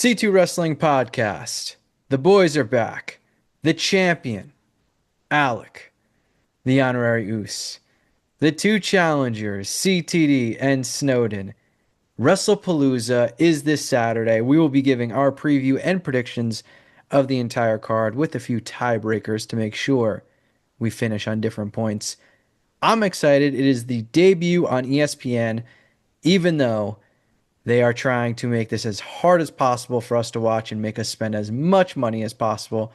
C2 Wrestling Podcast. The boys are back. The champion, Alec, the honorary Oos. The two challengers, CTD and Snowden. Wrestlepalooza is this Saturday. We will be giving our preview and predictions of the entire card with a few tiebreakers to make sure we finish on different points. I'm excited. It is the debut on ESPN, even though they are trying to make this as hard as possible for us to watch and make us spend as much money as possible.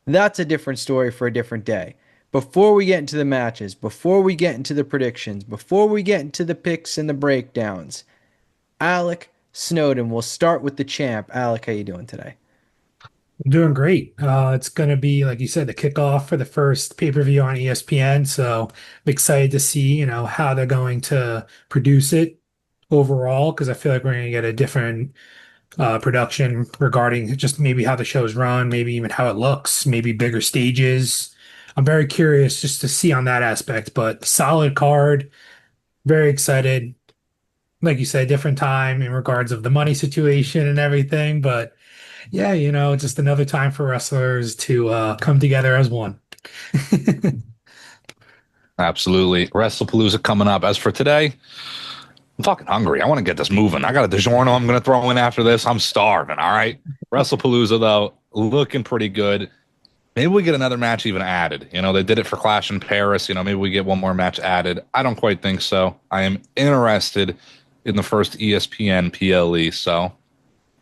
That's a different story for a different day. Before we get into the matches, before we get into the predictions, before we get into the picks and the breakdowns, Alec Snowden, we'll start with the champ. Alec, how you doing today? I'm doing great. It's going to be, like you said, the kickoff for the first pay-per-view on ESPN. So I'm excited to see, how they're going to produce it overall, because I feel like we're going to get a different production regarding just maybe how the show's run, maybe even how it looks, maybe bigger stages. I'm very curious just to see on that aspect, but solid card. Very excited. Like you said, different time in regards of the money situation and everything, but yeah, just another time for wrestlers to come together as one. Absolutely. Wrestlepalooza coming up. As for today, I'm fucking hungry. I want to get this moving. I got a DiGiorno I'm going to throw in after this. I'm starving. All right. Wrestlepalooza, though, looking pretty good. Maybe we get another match even added. They did it for Clash in Paris. Maybe we get one more match added. I don't quite think so. I am interested in the first ESPN PLE. So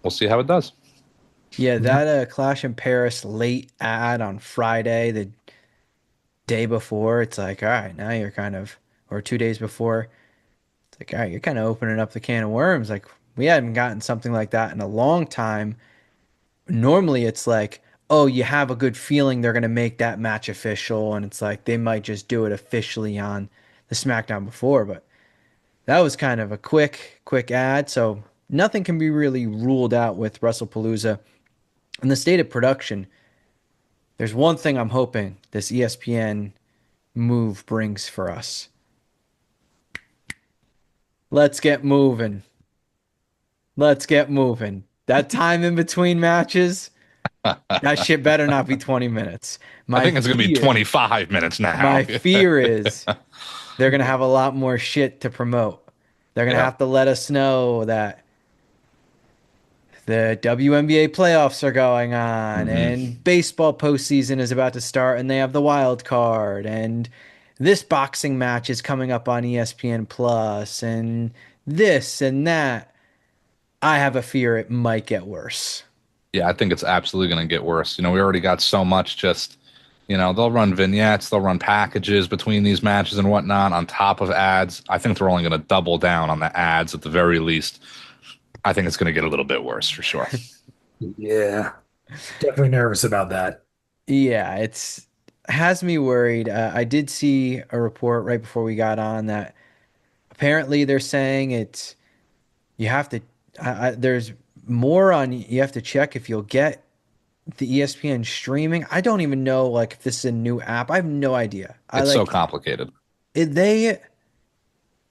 we'll see how it does. Yeah, that Clash in Paris late ad on Friday, the day before, it's like, all right, now you're kind of, or 2 days before, it's like, all right, you're kind of opening up the can of worms. Like, we hadn't gotten something like that in a long time. Normally, it's like, oh, you have a good feeling they're going to make that match official, and it's like they might just do it officially on the SmackDown before, but that was kind of a quick ad, so nothing can be really ruled out with WrestlePalooza. In the state of production, there's one thing I'm hoping this ESPN move brings for us. Let's get moving. Let's get moving. That time in between matches, that shit better not be 20 minutes. I My think it's going to be fear, 25 minutes now. my fear is they're going to have a lot more shit to promote. They're going to Yeah. have to let us know that the WNBA playoffs are going on Hmm. and baseball postseason is about to start and they have the wild card and this boxing match is coming up on ESPN Plus and this and that. I have a fear it might get worse. Yeah, I think it's absolutely going to get worse. We already got so much just, they'll run vignettes, they'll run packages between these matches and whatnot on top of ads. I think they're only going to double down on the ads at the very least. I think it's going to get a little bit worse for sure. Yeah, definitely nervous about that. Yeah, it's has me worried. I did see a report right before we got on that apparently they're saying it's you have to there's more on you have to check if you'll get the ESPN streaming. I don't even know like if this is a new app. I have no idea. I It's so like complicated. they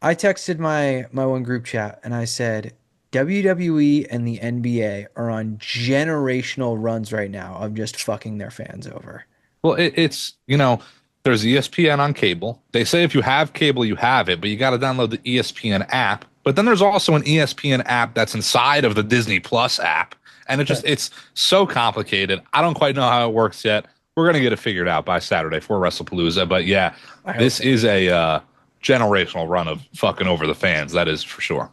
I texted my one group chat and I said WWE and the NBA are on generational runs right now of just fucking their fans over. Well, there's ESPN on cable. They say if you have cable, you have it, but you got to download the ESPN app. But then there's also an ESPN app that's inside of the Disney Plus app. And it's so complicated. I don't quite know how it works yet. We're going to get it figured out by Saturday for WrestlePalooza. But yeah, I hope this so. is a generational run of fucking over the fans. That is for sure.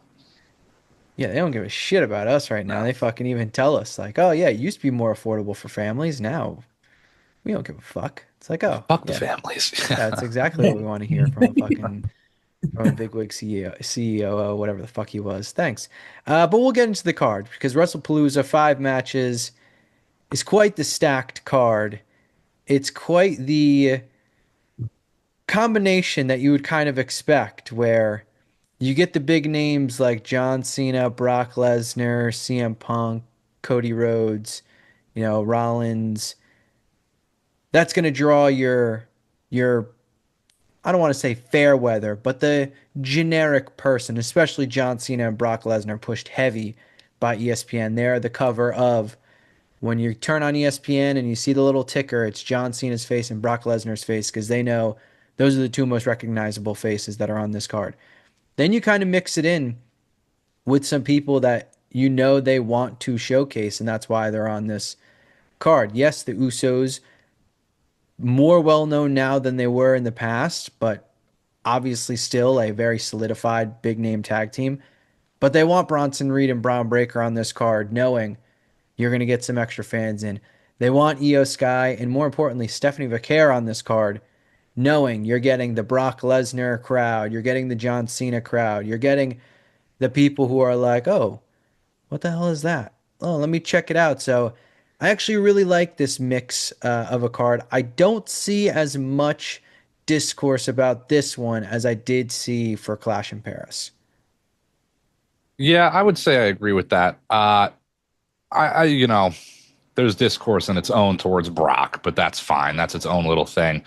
Yeah, they don't give a shit about us right now. No, They fucking even tell us like, "Oh yeah, it used to be more affordable for families. Now we don't give a fuck." It's like, "Oh, fuck the yeah. families. Yeah, that's exactly what we want to hear from a bigwig CEO, CEO, whatever the fuck he was. Thanks. But we'll get into the card because WrestlePalooza 5 matches is quite the stacked card. It's quite the combination that you would kind of expect where you get the big names like John Cena, Brock Lesnar, CM Punk, Cody Rhodes, Rollins. That's going to draw your I don't want to say fair weather, but the generic person, especially John Cena and Brock Lesnar pushed heavy by ESPN. They're the cover of when you turn on ESPN and you see the little ticker, it's John Cena's face and Brock Lesnar's face because they know those are the two most recognizable faces that are on this card. Then you kind of mix it in with some people that you know they want to showcase, and that's why they're on this card. Yes, the Usos, more well known now than they were in the past, but obviously still a very solidified big name tag team. But they want Bronson Reed and Braun Breaker on this card, knowing you're going to get some extra fans in. They want Io Sky and more importantly, Stephanie Vaquer on this card, knowing you're getting the Brock Lesnar crowd, you're getting the John Cena crowd, you're getting the people who are like, oh, what the hell is that? Oh, let me check it out. So I actually really like this mix of a card. I don't see as much discourse about this one as I did see for Clash in Paris. Yeah, I would say I agree with that. There's discourse in its own towards Brock, but that's fine. That's its own little thing.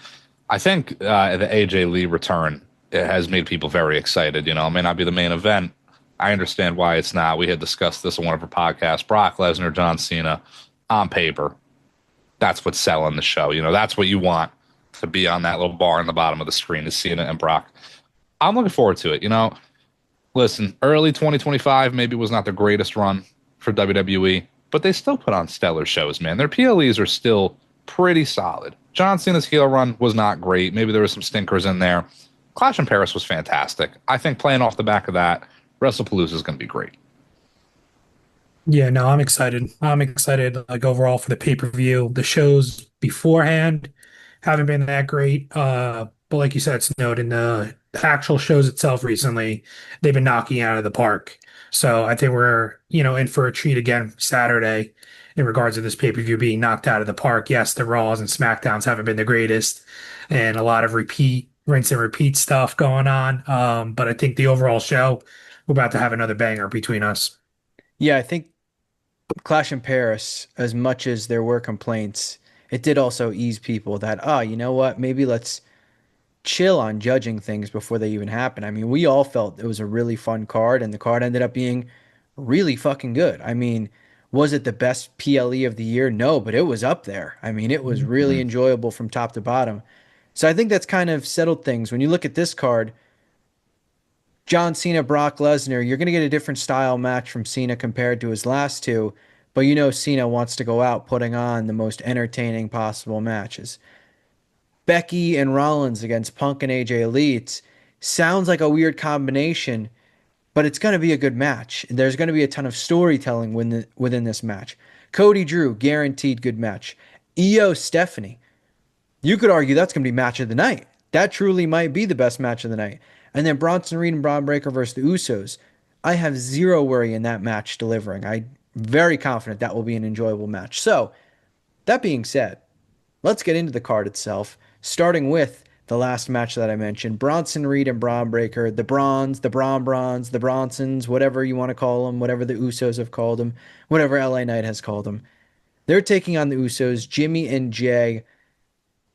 I think the AJ Lee return, it has made people very excited. It may not be the main event. I understand why it's not. We had discussed this on one of our podcasts. Brock Lesnar, John Cena, on paper, that's what's selling the show. That's what you want to be on that little bar in the bottom of the screen is Cena and Brock. I'm looking forward to it. Listen, early 2025 maybe was not the greatest run for WWE, but they still put on stellar shows, man. Their PLEs are still pretty solid. John Cena's heel run was not great. Maybe there were some stinkers in there. Clash in Paris was fantastic. I think playing off the back of that, Wrestlepalooza is going to be great. Yeah, no, I'm excited. I'm excited, like overall for the pay-per-view. The shows beforehand haven't been that great. But like you said, Snowed in the actual shows itself recently, they've been knocking it out of the park. So I think we're, in for a treat again Saturday in regards to this pay-per-view being knocked out of the park. Yes, the Raws and SmackDowns haven't been the greatest and a lot of rinse and repeat stuff going on. But I think the overall show, we're about to have another banger between us. Yeah, I think Clash in Paris, as much as there were complaints, it did also ease people that, oh, you know what? Maybe let's chill on judging things before they even happen. I mean, we all felt it was a really fun card, and the card ended up being really fucking good. I mean, was it the best PLE of the year? No, but it was up there. I mean, it was really Mhm. enjoyable from top to bottom. So I think that's kind of settled things. When you look at this card, John Cena, Brock Lesnar, you're going to get a different style match from Cena compared to his last two, but you know Cena wants to go out putting on the most entertaining possible matches. Becky and Rollins against Punk and AJ Elite sounds like a weird combination, but it's going to be a good match. There's going to be a ton of storytelling within this match. Cody Drew, guaranteed good match. Io Stephanie, you could argue that's going to be match of the night. That truly might be the best match of the night. And then Bronson Reed and Braun Breaker versus the Usos. I have zero worry in that match delivering. I'm very confident that will be an enjoyable match. So, that being said, let's get into the card itself, starting with the last match that I mentioned Bronson Reed and Braun Breaker, the Bronze, the Bronze, the Bronsons, whatever you want to call them, whatever the Usos have called them, whatever LA Knight has called them. They're taking on the Usos, Jimmy and Jay.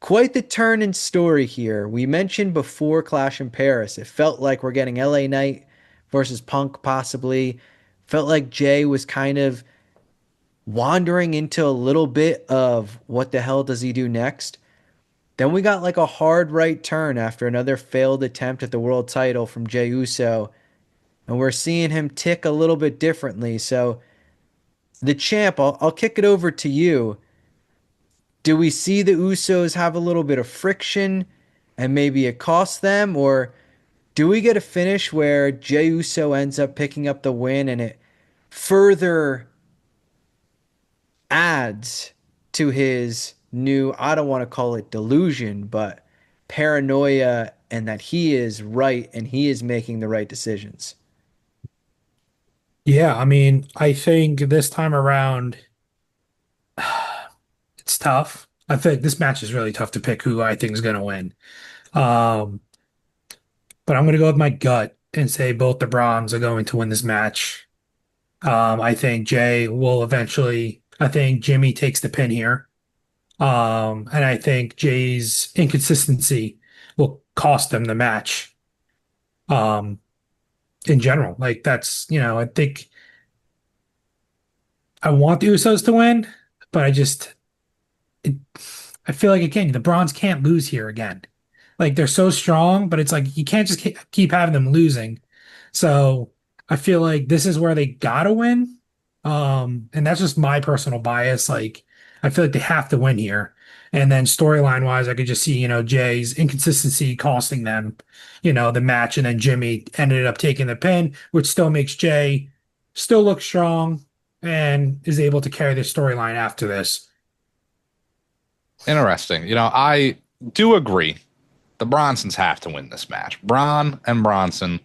Quite the turn in story here. We mentioned before Clash in Paris, it felt like we're getting LA Knight versus Punk, possibly. Felt like Jay was kind of wandering into a little bit of what the hell does he do next. Then we got like a hard right turn after another failed attempt at the world title from Jey Uso, and we're seeing him tick a little bit differently. So, the champ, I'll kick it over to you. Do we see the Usos have a little bit of friction and maybe it costs them? Or do we get a finish where Jey Uso ends up picking up the win and it further adds to his new, I don't want to call it delusion, but paranoia, and that he is right and he is making the right decisions? Yeah, I mean, I think this time around, it's tough. I think this match is really tough to pick who I think is going to win. Um, but I'm going to go with my gut and say both the Browns are going to win this match. I think Jay will eventually, I think Jimmy takes the pin here. And I think Jay's inconsistency will cost them the match. Um, in general, like that's, I think I want the Usos to win, but it, I feel like again the Browns can't lose here again. Like they're so strong, but it's like you can't just keep having them losing. So I feel like this is where they gotta win. And that's just my personal bias. Like I feel like they have to win here. And then storyline wise, I could just see, Jay's inconsistency costing them, the match, and then Jimmy ended up taking the pin, which still makes Jay still look strong and is able to carry the storyline after this. Interesting. I do agree. The Bronsons have to win this match. Braun and Bronson,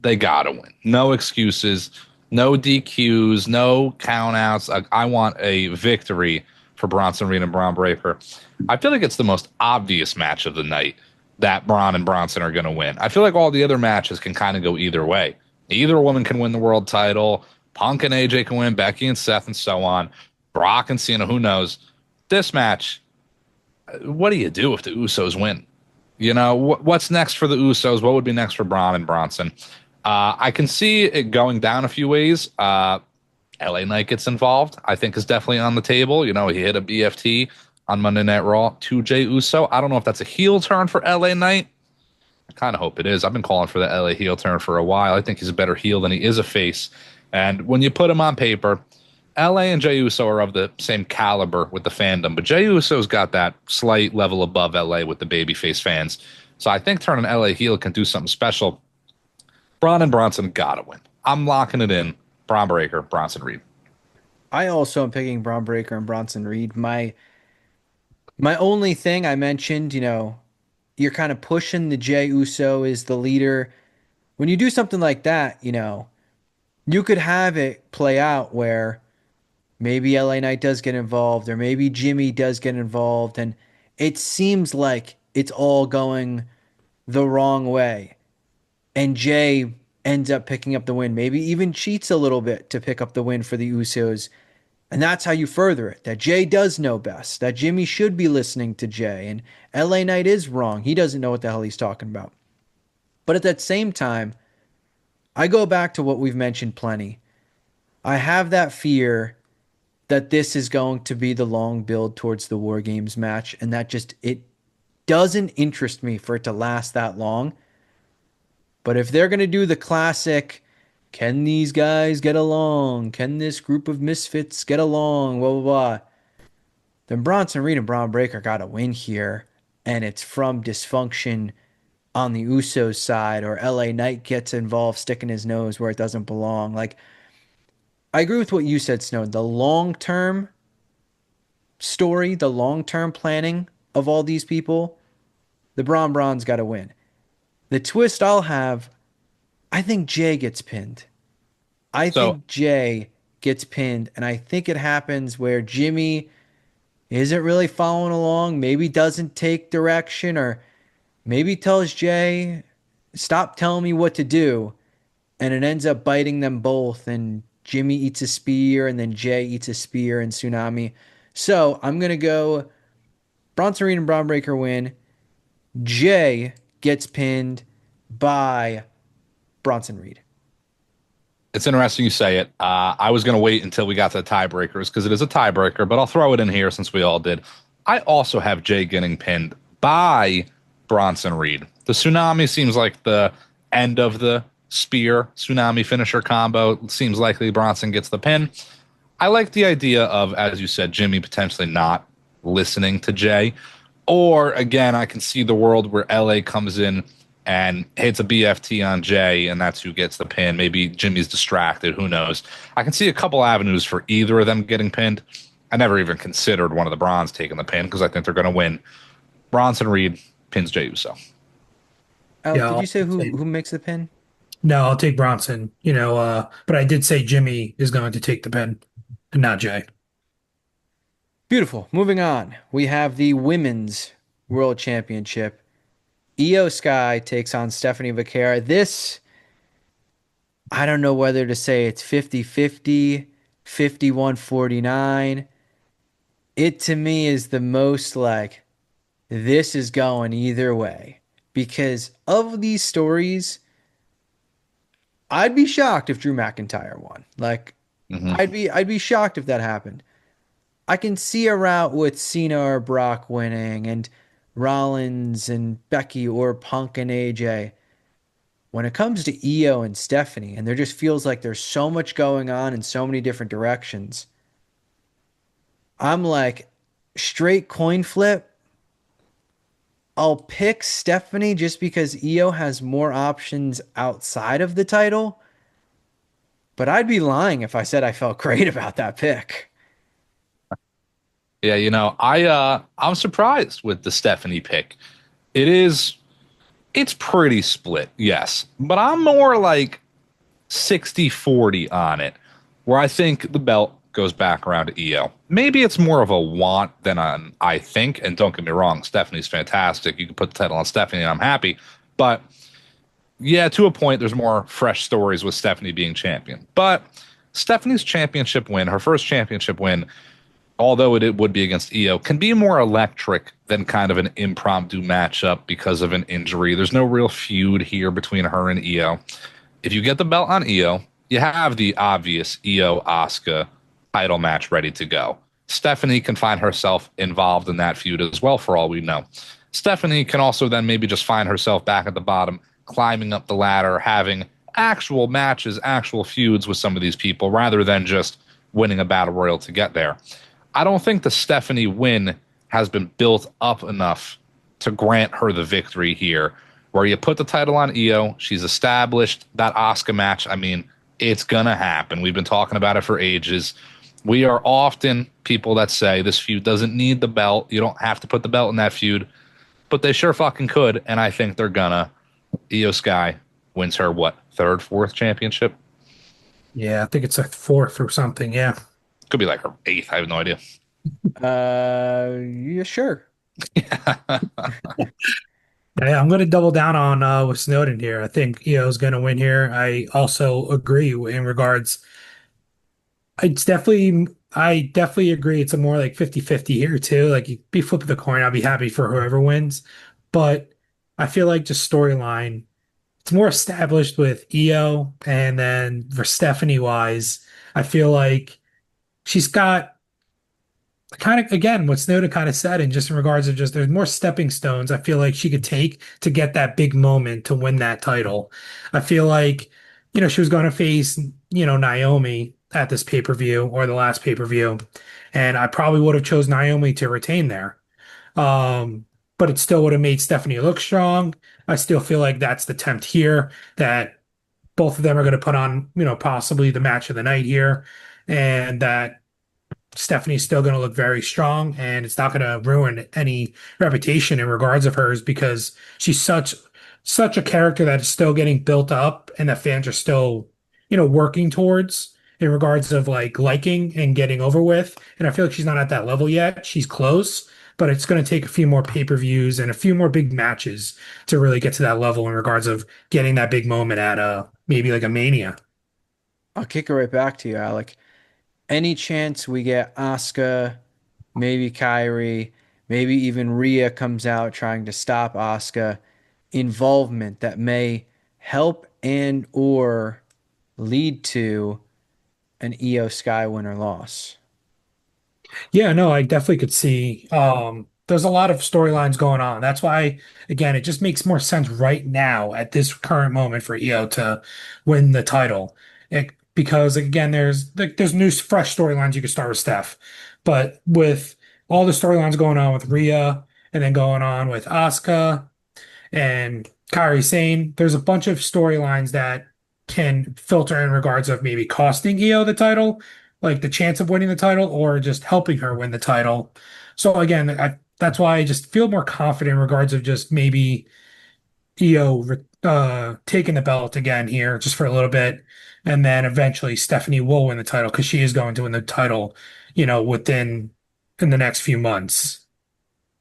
they gotta win. No excuses, no DQs, no countouts. I want a victory for Bronson Reed and Braun Breaker. I feel like it's the most obvious match of the night that Braun and Bronson are going to win. I feel like all the other matches can kind of go either way. Either woman can win the world title. Punk and AJ can win. Becky and Seth and so on. Brock and Cena, who knows? This match, what do you do if the Usos win? What's next for the Usos? What would be next for Braun and Bronson? I can see it going down a few ways. LA Knight gets involved, I think is definitely on the table. He hit a BFT on Monday Night Raw to Jey Uso. I don't know if that's a heel turn for LA Knight. I kind of hope it is. I've been calling for the LA heel turn for a while. I think he's a better heel than he is a face. And when you put him on paper, LA and Jey Uso are of the same caliber with the fandom, but Jey Uso's got that slight level above LA with the babyface fans. So I think turning LA heel can do something special. Braun and Bronson gotta win. I'm locking it in. Braun Breaker, Bronson Reed. I also am picking Braun Breaker and Bronson Reed. My only thing I mentioned, you're kind of pushing the Jey Uso is the leader. When you do something like that, you could have it play out where maybe LA Knight does get involved or maybe Jimmy does get involved, and it seems like it's all going the wrong way. And Jay ends up picking up the win, maybe even cheats a little bit to pick up the win for the Usos. And that's how you further it. That Jay does know best. That Jimmy should be listening to Jay. And LA Knight is wrong. He doesn't know what the hell he's talking about. But at that same time, I go back to what we've mentioned plenty. I have that fear that this is going to be the long build towards the War Games match. And that just, it doesn't interest me for it to last that long. But if they're going to do the classic, can these guys get along? Can this group of misfits get along? Blah, blah, blah. Then Bronson Reed and Braun Breaker got a win here. And it's from dysfunction on the Usos side, or LA Knight gets involved, sticking his nose where it doesn't belong. Like, I agree with what you said, Snow. The long term story, the long term planning of all these people, the Braun's got to win. The twist I'll have, I think Jay gets pinned. I So think Jay gets pinned, and I think it happens where Jimmy isn't really following along, maybe doesn't take direction, or maybe tells Jay, stop telling me what to do, and it ends up biting them both, and Jimmy eats a spear, and then Jay eats a spear and Tsunami. So I'm going to go Bronson Reed and Braun Breaker win. Jay gets pinned by Bronson Reed. it's interesting you say it. I was going to wait until we got to the tiebreakers because it is a tiebreaker, but I'll throw it in here since we all did. I also have Jay getting pinned by Bronson Reed. The Tsunami seems like the end of the spear Tsunami finisher combo. It seems likely Bronson gets the pin. I like the idea of, as you said, Jimmy potentially not listening to Jay. Or again, I can see the world where LA comes in and hits a BFT on Jay, and that's who gets the pin. Maybe Jimmy's distracted. Who knows? I can see a couple avenues for either of them getting pinned. I never even considered one of the Brons taking the pin because I think they're going to win. Bronson Reed pins Jey Uso. Alec, Yeah, did you say who makes the pin? no, I'll take Bronson, but I did say Jimmy is going to take the pin and not Jay. Beautiful. Moving on. We have the Women's World Championship. Io Sky takes on Stephanie Vaquera. This, I don't know whether to say it's 50-50, 51-49. It to me is the most like, this is going either way. Because of these stories, I'd be shocked if Drew McIntyre won. Like, Hmm. I'd be shocked if that happened. I can see a route with Cena or Brock winning and Rollins and Becky or Punk and AJ. When it comes to Io and Stephanie, and there just feels like there's so much going on in so many different directions, I'm like, straight coin flip. I'll pick Stephanie just because Io has more options outside of the title, but I'd be lying if I said I felt great about that pick. Yeah, I'm surprised with the Stephanie pick. It is it's pretty split, yes. But I'm more like 60-40 on it, where I think the belt goes back around to Io. Maybe it's more of a want than an I think, and don't get me wrong, Stephanie's fantastic. You can put the title on Stephanie and I'm happy. But yeah, to a point, there's more fresh stories with Stephanie being champion. But Stephanie's championship win, her first championship win, although it would be against Io, can be more electric than kind of an impromptu matchup because of an injury. There's no real feud here between her and Io. If you get the belt on Io, you have the obvious Io Asuka title match ready to go. Stephanie can find herself involved in that feud as well, for all we know. Stephanie can also then maybe just find herself back at the bottom, climbing up the ladder, having actual matches, actual feuds with some of these people, rather than just winning a battle royal to get there. I don't think the Stephanie win has been built up enough to grant her the victory here. Where you put the title on Io, she's established that Asuka match. I mean, it's gonna happen. We've been talking about it for ages. We are often people that say this feud doesn't need the belt. You don't have to put the belt in that feud, but they sure fucking could, and I think they're gonna. Io Sky wins her what, third, fourth championship? Yeah, I think it's a fourth or something. Yeah. Could be like her eighth. I have no idea. Yeah, sure. Yeah, I'm going to double down on with Snowden here. I think Io's going to win here. I also agree in regards. I definitely agree. It's a more like 50-50 here too. Like you be flipping the coin. I'll be happy for whoever wins. But I feel like just storyline, it's more established with Io. And then for Stephanie wise, I feel like she's got kind of again what Snowden kind of said, and just in regards of just there's more stepping stones I feel like she could take to get that big moment to win that title. I feel like, she was going to face, Naomi at this pay-per-view or the last pay-per-view, and I probably would have chose Naomi to retain there. But it still would have made Stephanie look strong. I still feel like that's the tempt here, that both of them are going to put on, possibly the match of the night here, and that Stephanie's still going to look very strong, and it's not going to ruin any reputation in regards of hers because she's such a character that is still getting built up and that fans are still, working towards in regards of like liking and getting over with. And I feel like she's not at that level yet. She's close, but it's going to take a few more pay-per-views and a few more big matches to really get to that level in regards of getting that big moment at maybe like a Mania. I'll kick it right back to you, Alec. Any chance we get Asuka, maybe Kyrie, maybe even Rhea comes out trying to stop Asuka, involvement that may help and or lead to an Io Sky win or loss. Yeah, no, I definitely could see there's a lot of storylines going on. That's why, again, it just makes more sense right now at this current moment for Io to win the title. Because again, there's new fresh storylines you could start with Steph. But with all the storylines going on with Rhea and then going on with Asuka and Kairi Sane, there's a bunch of storylines that can filter in regards of maybe costing Io the title, like the chance of winning the title, or just helping her win the title. So again, that's why I just feel more confident in regards of just maybe Io taking the belt again here just for a little bit, and then eventually Stephanie will win the title because she is going to win the title, within in the next few months.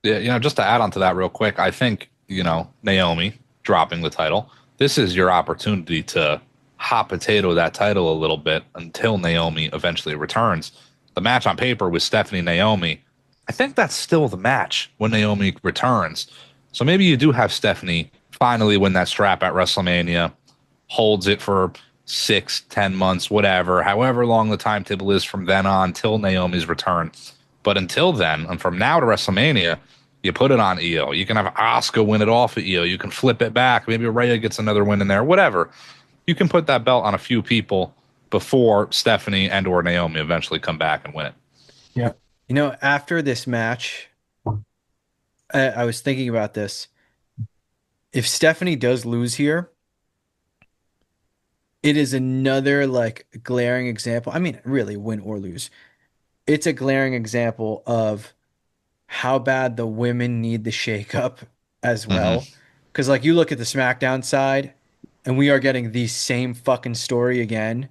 Yeah, just to add on to that real quick, I think, Naomi dropping the title, this is your opportunity to hot potato that title a little bit until Naomi eventually returns. The match on paper with Stephanie Naomi, I think that's still the match when Naomi returns. So maybe you do have Stephanie finally win that strap at WrestleMania, holds it for 6, 10 months, whatever, however long the timetable is from then on till Naomi's return. But until then, and from now to WrestleMania, you put it on Io. You can have Asuka win it off at Io. You can flip it back. Maybe Rhea gets another win in there. Whatever. You can put that belt on a few people before Stephanie and or Naomi eventually come back and win it. Yeah. You know, after this match, I was thinking about this. If Stephanie does lose here, it is another like glaring example. I mean, really, win or lose, it's a glaring example of how bad the women need the shakeup as Hmm. well. Because like you look at the SmackDown side, and we are getting the same fucking story again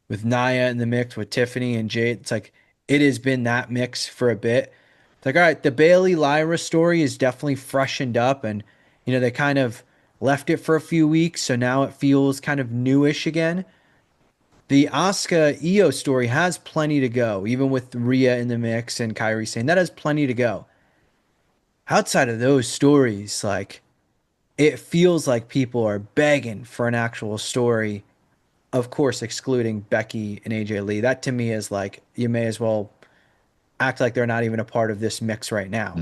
with Nia in the mix with Tiffany and Jade. It's like it has been that mix for a bit. It's like, all right, the Bailey Lyra story is definitely freshened up, and they kind of left it for a few weeks, so now it feels kind of newish again. The Asuka Io story has plenty to go, even with Rhea in the mix and Kyrie saying that has plenty to go. Outside of those stories, like it feels like people are begging for an actual story. Of course, excluding Becky and AJ Lee. That to me is like you may as well act like they're not even a part of this mix right now.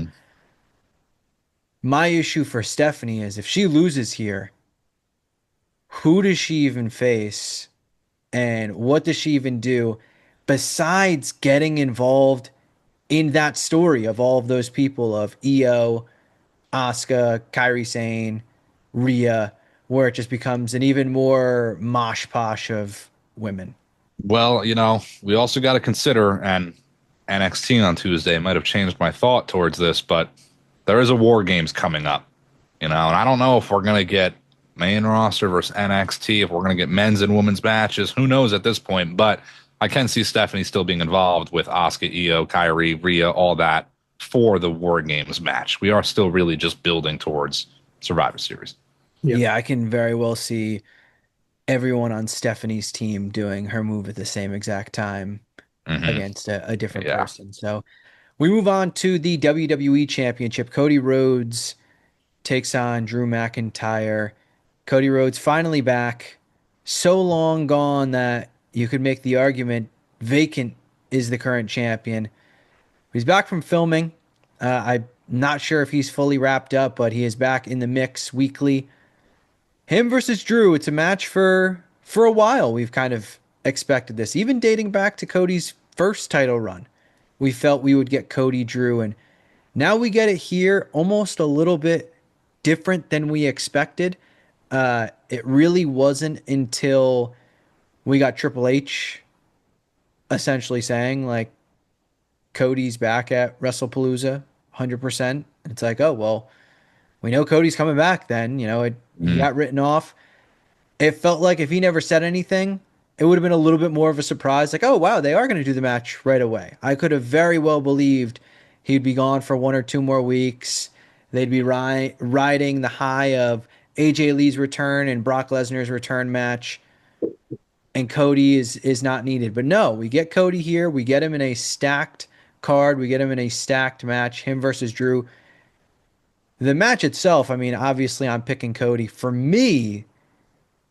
My issue for Stephanie is if she loses here, who does she even face and what does she even do besides getting involved in that story of all of those people of Io, Asuka, Kyrie Sane, Rhea, where it just becomes an even more mosh posh of women. Well, we also got to consider, and NXT on Tuesday might have changed my thought towards this, but there is a War Games coming up, and I don't know if we're going to get main roster versus NXT, if we're going to get men's and women's matches. Who knows at this point? But I can see Stephanie still being involved with Asuka, Io, Kyrie, Rhea, all that for the War Games match. We are still really just building towards Survivor Series. Yeah. Yeah, I can very well see everyone on Stephanie's team doing her move at the same exact time Hmm. against a different Yeah. person. So we move on to the WWE Championship. Cody Rhodes takes on Drew McIntyre. Cody Rhodes finally back. So long gone that you could make the argument vacant is the current champion. He's back from filming. I'm not sure if he's fully wrapped up, but he is back in the mix weekly. Him versus Drew. It's a match for a while. We've kind of expected this, even dating back to Cody's first title run. We felt we would get Cody Drew, and now we get it here, almost a little bit different than we expected. It really wasn't until we got Triple H essentially saying like Cody's back at Wrestlepalooza, 100%. It's like, oh well, we know Cody's coming back. Then he Mhm. got written off. It felt like if he never said anything, it would have been a little bit more of a surprise. Like, oh wow, they are going to do the match right away. I could have very well believed he'd be gone for 1 or 2 more weeks. They'd be riding the high of AJ Lee's return and Brock Lesnar's return match, and Cody is not needed. But no, we get Cody here. We get him in a stacked card. We get him in a stacked match. Him versus Drew. The match itself, I mean, obviously I'm picking Cody. For me,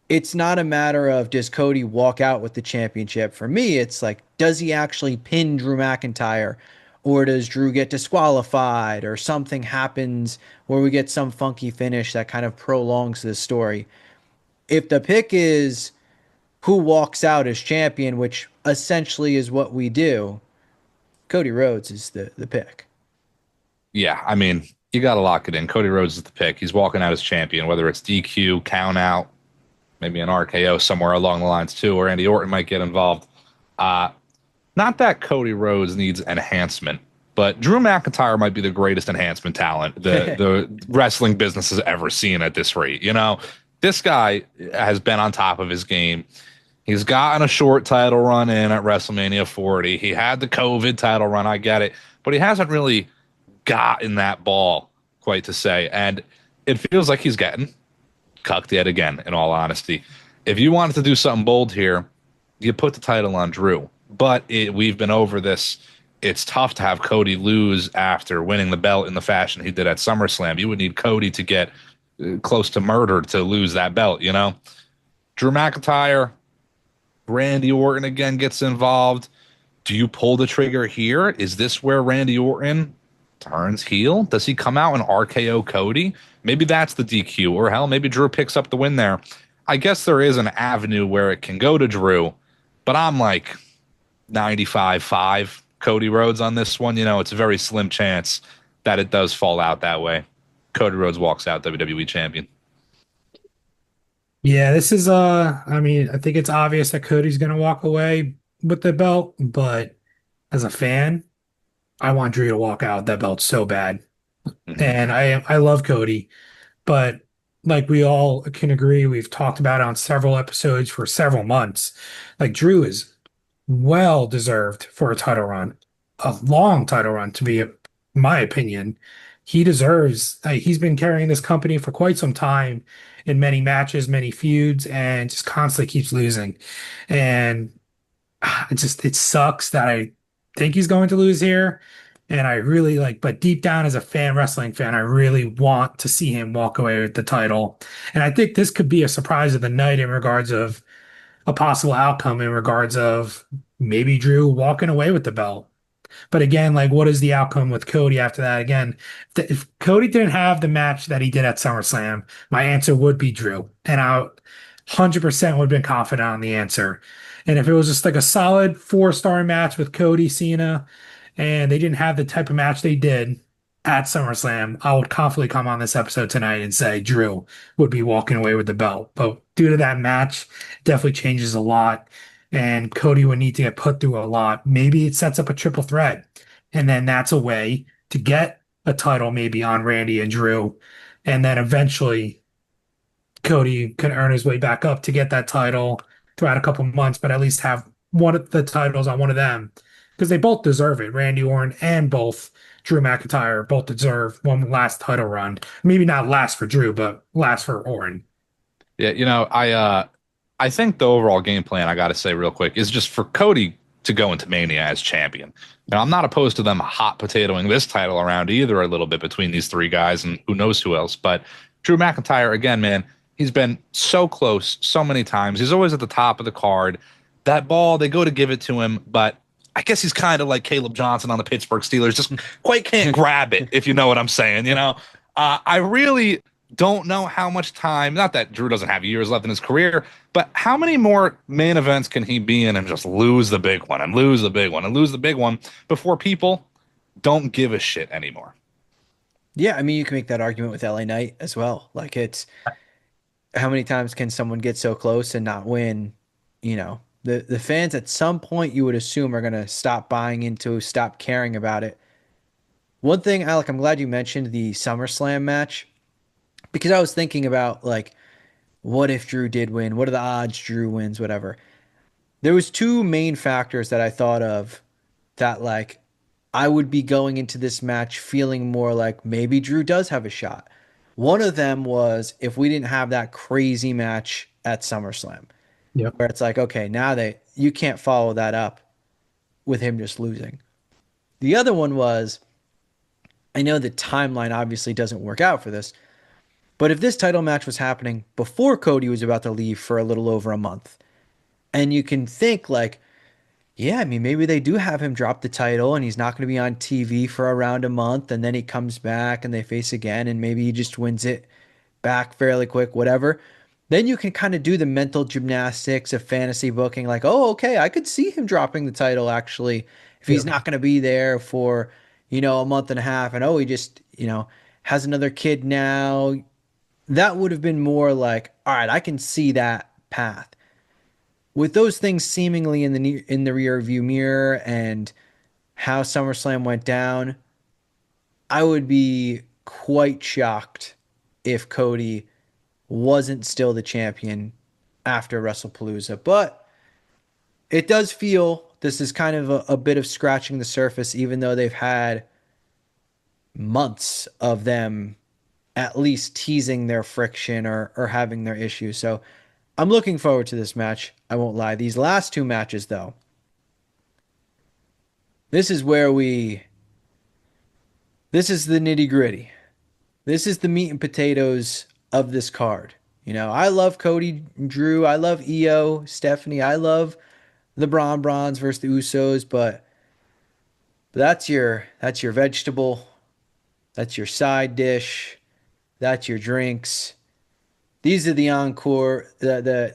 it's not a matter of does Cody walk out with the championship. For me, it's like, does he actually pin Drew McIntyre? Or does Drew get disqualified? Or something happens where we get some funky finish that kind of prolongs the story. If the pick is who walks out as champion, which essentially is what we do, Cody Rhodes is the pick. Yeah, I mean, you got to lock it in. Cody Rhodes is the pick. He's walking out as champion, whether it's DQ, count out, maybe an RKO somewhere along the lines too, or Andy Orton might get involved. Uh, Not that Cody Rhodes needs enhancement, but Drew McIntyre might be the greatest enhancement talent the wrestling business has ever seen at this rate. This guy has been on top of his game. He's gotten a short title run in at WrestleMania 40. He had the COVID title run. I get it, but he hasn't really gotten that ball quite to say, and it feels like he's getting cucked yet again. In all honesty, if you wanted to do something bold here, you put the title on Drew. But we've been over this. It's tough to have Cody lose after winning the belt in the fashion he did at SummerSlam. You would need Cody to get close to murder to lose that belt. Drew McIntyre, Randy Orton again gets involved. Do you pull the trigger here? Is this where Randy Orton turns heel? Does he come out and RKO Cody? Maybe that's the DQ, or hell, maybe Drew picks up the win there. I guess there is an avenue where it can go to Drew, but I'm like 95-5 Cody Rhodes on this one. It's a very slim chance that it does fall out that way. Cody Rhodes walks out WWE champion. Yeah, this is I mean, I think it's obvious that Cody's gonna walk away with the belt, but as a fan, I want Drew to walk out with that belt so bad. Mhm. And I love Cody, but like we all can agree, we've talked about it on several episodes for several months. Like Drew is well deserved for a title run, a long title run to be, my opinion. He deserves, he's been carrying this company for quite some time in many matches, many feuds, and just constantly keeps losing. And it sucks that I think he's going to lose here. And I really like, but deep down as a wrestling fan, I really want to see him walk away with the title. And I think this could be a surprise of the night in regards of a possible outcome in regards of maybe Drew walking away with the belt. But again, like, what is the outcome with Cody after that? Again, if Cody didn't have the match that he did at SummerSlam, my answer would be Drew. And I 100% would have been confident on the answer. And if it was just like a solid four-star match with Cody, Cena, and they didn't have the type of match they did at SummerSlam, I would confidently come on this episode tonight and say Drew would be walking away with the belt. But due to that match, it definitely changes a lot. And Cody would need to get put through a lot. Maybe it sets up a triple threat. And then that's a way to get a title maybe on Randy and Drew. And then eventually Cody can earn his way back up to get that title throughout a couple months, but at least have one of the titles on one of them because they both deserve it. Randy Orton and both Drew McIntyre both deserve one last title run. Maybe not last for Drew, but last for Orton. Yeah, I think the overall game plan, I got to say real quick, is just for Cody to go into Mania as champion. Now, I'm not opposed to them hot potatoing this title around either a little bit between these three guys and who knows who else. But Drew McIntyre, again, man, he's been so close so many times. He's always at the top of the card. That ball, they go to give it to him, but I guess he's kind of like Caleb Johnson on the Pittsburgh Steelers, just quite can't grab it, if you know what I'm saying. I really don't know how much time, not that Drew doesn't have years left in his career, but how many more main events can he be in and just lose the big one and lose the big one and lose the big one before people don't give a shit anymore? Yeah, I mean, you can make that argument with LA Knight as well. Like, it's how many times can someone get so close and not win? The fans at some point you would assume are going to stop buying into, stop caring about it. One thing, Alec, I'm glad you mentioned the SummerSlam match because I was thinking about, like, what if Drew did win? What are the odds Drew wins? Whatever. There was two main factors that I thought of that, like, I would be going into this match feeling more like maybe Drew does have a shot. One of them was if we didn't have that crazy match at SummerSlam, Yep. where it's like, okay, now you can't follow that up with him just losing. The other one was I know the timeline obviously doesn't work out for this, but if this title match was happening before Cody was about to leave for a little over a month, and you can think like, yeah, I mean, maybe they do have him drop the title and he's not going to be on TV for around a month, and then he comes back and they face again, and maybe he just wins it back fairly quick, whatever. Then you can kind of do the mental gymnastics of fantasy booking, like, oh, okay, I could see him dropping the title actually if he's Yep. not going to be there for, a month and a half, and oh, he just, has another kid now. That would have been more like, all right, I can see that path. With those things seemingly in the rear view mirror and how SummerSlam went down, I would be quite shocked if Cody wasn't still the champion after Wrestlepalooza. But it does feel this is kind of a bit of scratching the surface, even though they've had months of them at least teasing their friction or having their issues. So I'm looking forward to this match. I won't lie. These last two matches, though, this is where this is the nitty gritty. This is the meat and potatoes of this card. I love Cody, Drew. I love Io, Stephanie. I love the Braun Brons versus the Usos, but that's your vegetable. That's your side dish. That's your drinks. These are the encore. The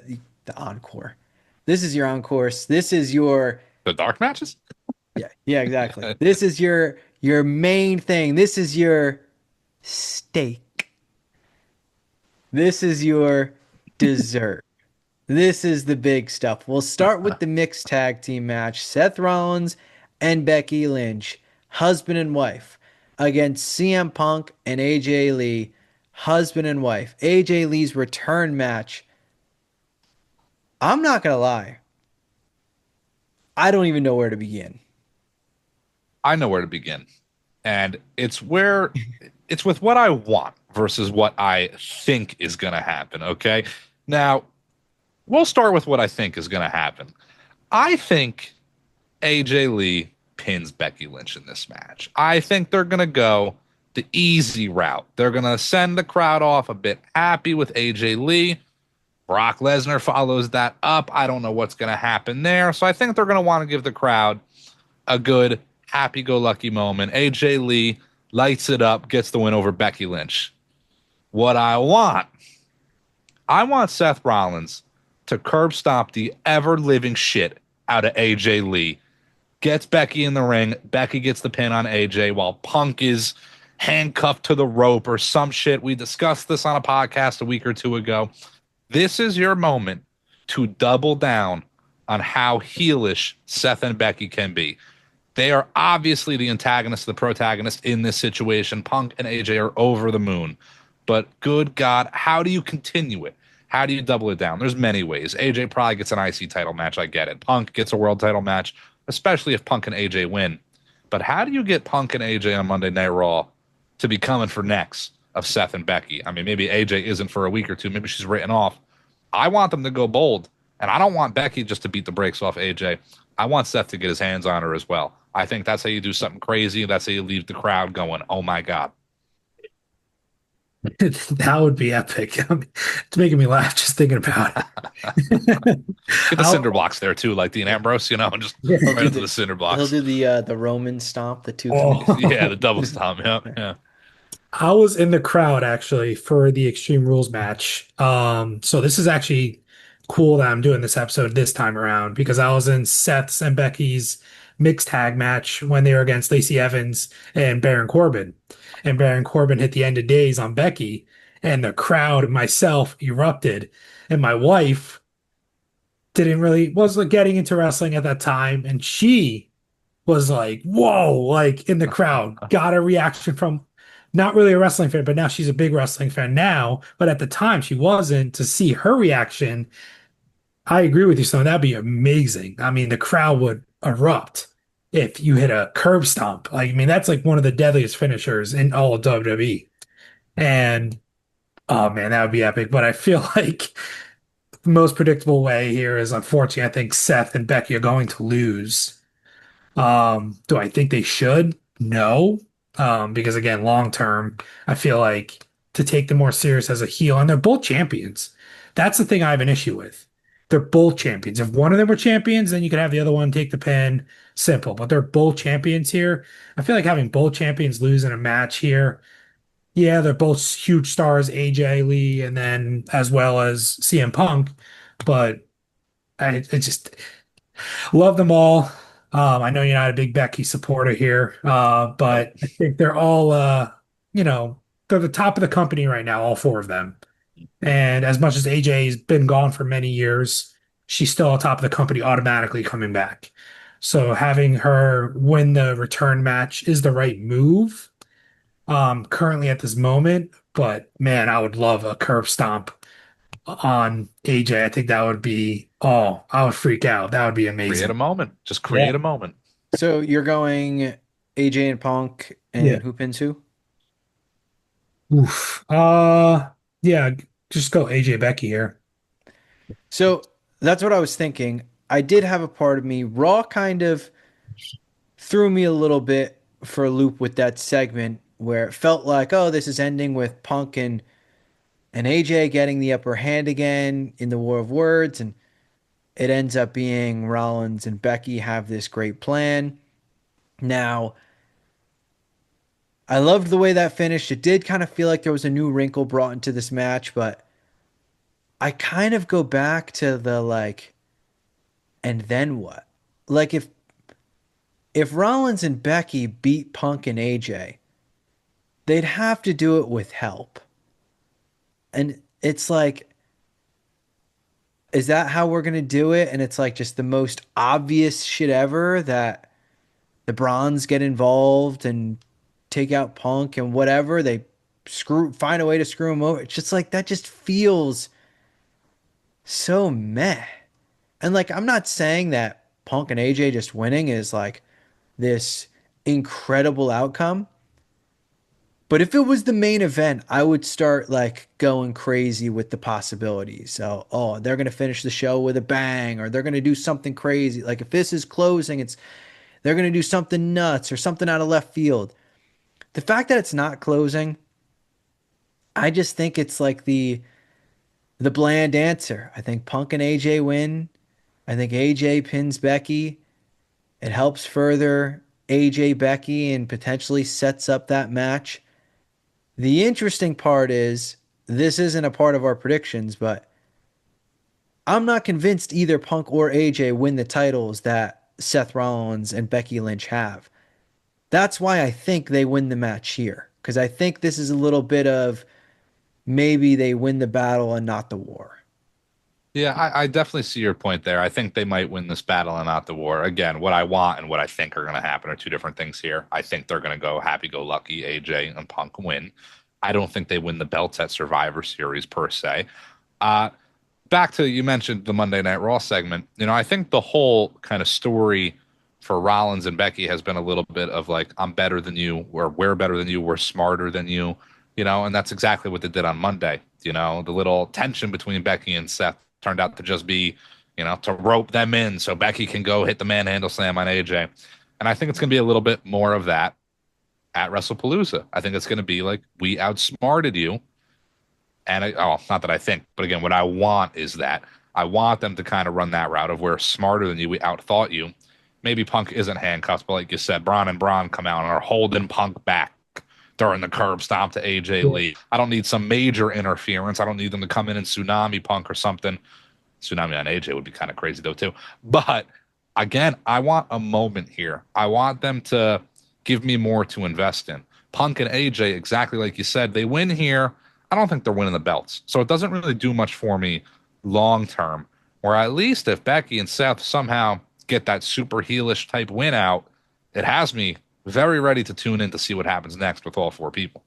encore. This is your encore. This is your The dark matches? yeah, exactly. This is your main thing. This is your steak. This is your dessert. This is the big stuff. We'll start with the mixed tag team match. Seth Rollins and Becky Lynch, husband and wife, against CM Punk and AJ Lee, husband and wife. AJ Lee's return match. I'm not going to lie. I don't even know where to begin. I know where to begin. And it's with what I want versus what I think is going to happen. Okay. Now, we'll start with what I think is going to happen. I think AJ Lee pins Becky Lynch in this match. I think they're going to go the easy route. They're going to send the crowd off a bit happy with AJ Lee. Brock Lesnar follows that up. I don't know what's going to happen there. So I think they're going to want to give the crowd a good happy go lucky moment. AJ Lee lights it up, gets the win over Becky Lynch. What I want Seth Rollins to curb stomp the ever living shit out of AJ Lee. Gets Becky in the ring. Becky gets the pin on AJ while Punk is handcuffed to the rope or some shit. We discussed this on a podcast a week or two ago. This is your moment to double down on how heelish Seth and Becky can be. They are obviously the antagonist, the protagonist in this situation. Punk and AJ are over the moon. But good God, how do you continue it? How do you double it down? There's many ways. AJ probably gets an IC title match. I get it. Punk gets a world title match, especially if Punk and AJ win. But how do you get Punk and AJ on Monday Night Raw to be coming for next of Seth and Becky? I mean, maybe AJ isn't for a week or two. Maybe she's written off. I want them to go bold. And I don't want Becky just to beat the brakes off AJ. I want Seth to get his hands on her as well. I think that's how you do something crazy. That's how you leave the crowd going, oh my God. That would be epic. It's making me laugh just thinking about it. Get the cinder blocks there too, like Dean Ambrose, and just Yeah. right into the cinder He'll blocks. do the Roman stomp, the two. Oh. Yeah, the double stomp. Yeah, yeah. I was in the crowd actually for the Extreme Rules match. So this is actually cool that I'm doing this episode this time around because I was in Seth's and Becky's mixed tag match when they were against Lacey Evans and Baron Corbin. And Baron Corbin hit the end of days on Becky, and the crowd, myself, erupted. And my wife didn't really was like getting into wrestling at that time, and she was like, whoa, like in the crowd, got a reaction from not really a wrestling fan, but now she's a big wrestling fan now. But at the time, she wasn't. To see her reaction, I agree with you, son. That'd be amazing. I mean, the crowd would erupt if you hit a curb stomp. Like, I mean, that's like one of the deadliest finishers in all of WWE. And oh man, that would be epic. But I feel like the most predictable way here is unfortunately, I think Seth and Becky are going to lose. Do I think they should? No. Because again, long term, I feel like to take them more serious as a heel, and they're both champions. That's the thing I have an issue with. They're both champions. If one of them were champions, then you could have the other one take the pin. Simple. But they're both champions here. I feel like having both champions lose in a match here. Yeah, they're both huge stars, AJ Lee, and then as well as CM Punk. But I just love them all. I know you're not a big Becky supporter here, Nope. but I think they're all, you know, they're the top of the company right now, all four of them. And as much as AJ's been gone for many years, she's still on top of the company automatically coming back. So having her win the return match is the right move, currently at this moment. But man, I would love a curb stomp on AJ. I think that would be, oh, I would freak out. That would be Create a amazing. moment. Just Yeah. create a moment. So you're going AJ and Punk, Yeah. and who pins who? Oof. Yeah, just go AJ Becky here. So that's what I was thinking. I did have a part of me. Raw kind of threw me a little bit for a loop with that segment where it felt like, oh, this is ending with Punk and AJ getting the upper hand again in the War of Words, and it ends up being Rollins and Becky have this great plan. Now, I loved the way that finished. It did kind of feel like there was a new wrinkle brought into this match, but I kind of go back to the like, and then what? Like if Rollins and Becky beat Punk and AJ, they'd have to do it with help. And it's like, is that how we're gonna do it? And it's like just the most obvious shit ever that the Bronze get involved and take out Punk and whatever. They find a way to screw him over. It's just like that just feels so meh. And like I'm not saying that Punk and AJ just winning is like this incredible outcome. But if it was the main event, I would start like going crazy with the possibilities. So, oh, they're going to finish the show with a bang or they're going to do something crazy. Like if this is closing, it's they're going to do something nuts or something out of left field. The fact that it's not closing, I just think it's like the bland answer. I think Punk and AJ win. I think AJ pins Becky. It helps further AJ Becky and potentially sets up that match. The interesting part is this isn't a part of our predictions, but I'm not convinced either Punk or AJ win the titles that Seth Rollins and Becky Lynch have. That's why I think they win the match here. Because I think this is a little bit of maybe they win the battle and not the war. Yeah, I definitely see your point there. I think they might win this battle and not the war. Again, what I want and what I think are going to happen are two different things here. I think they're going to go happy-go-lucky, AJ and Punk win. I don't think they win the belts at Survivor Series per se. Uh, Back to you mentioned the Monday Night Raw segment. I think the whole kind of story for Rollins and Becky has been a little bit of like, I'm better than you, or we're better than you, we're smarter than you, and that's exactly what they did on Monday. The little tension between Becky and Seth turned out to just be, to rope them in so Becky can go hit the manhandle slam on AJ. And I think it's going to be a little bit more of that at WrestlePalooza. I think it's going to be like, we outsmarted you. And not that I think, but again, what I want is that I want them to kind of run that route of we're smarter than you, we outthought you. Maybe Punk isn't handcuffed, but like you said, Braun and Braun come out and are holding Punk back during the curb stomp to AJ Yeah. Lee. I don't need some major interference. I don't need them to come in and tsunami Punk or something. Tsunami on AJ would be kind of crazy though too. But again, I want a moment here. I want them to give me more to invest in. Punk and AJ, exactly like you said, they win here. I don't think they're winning the belts. So it doesn't really do much for me long term. Or at least if Becky and Seth somehow get that super heelish type win out, it has me very ready to tune in to see what happens next with all four people.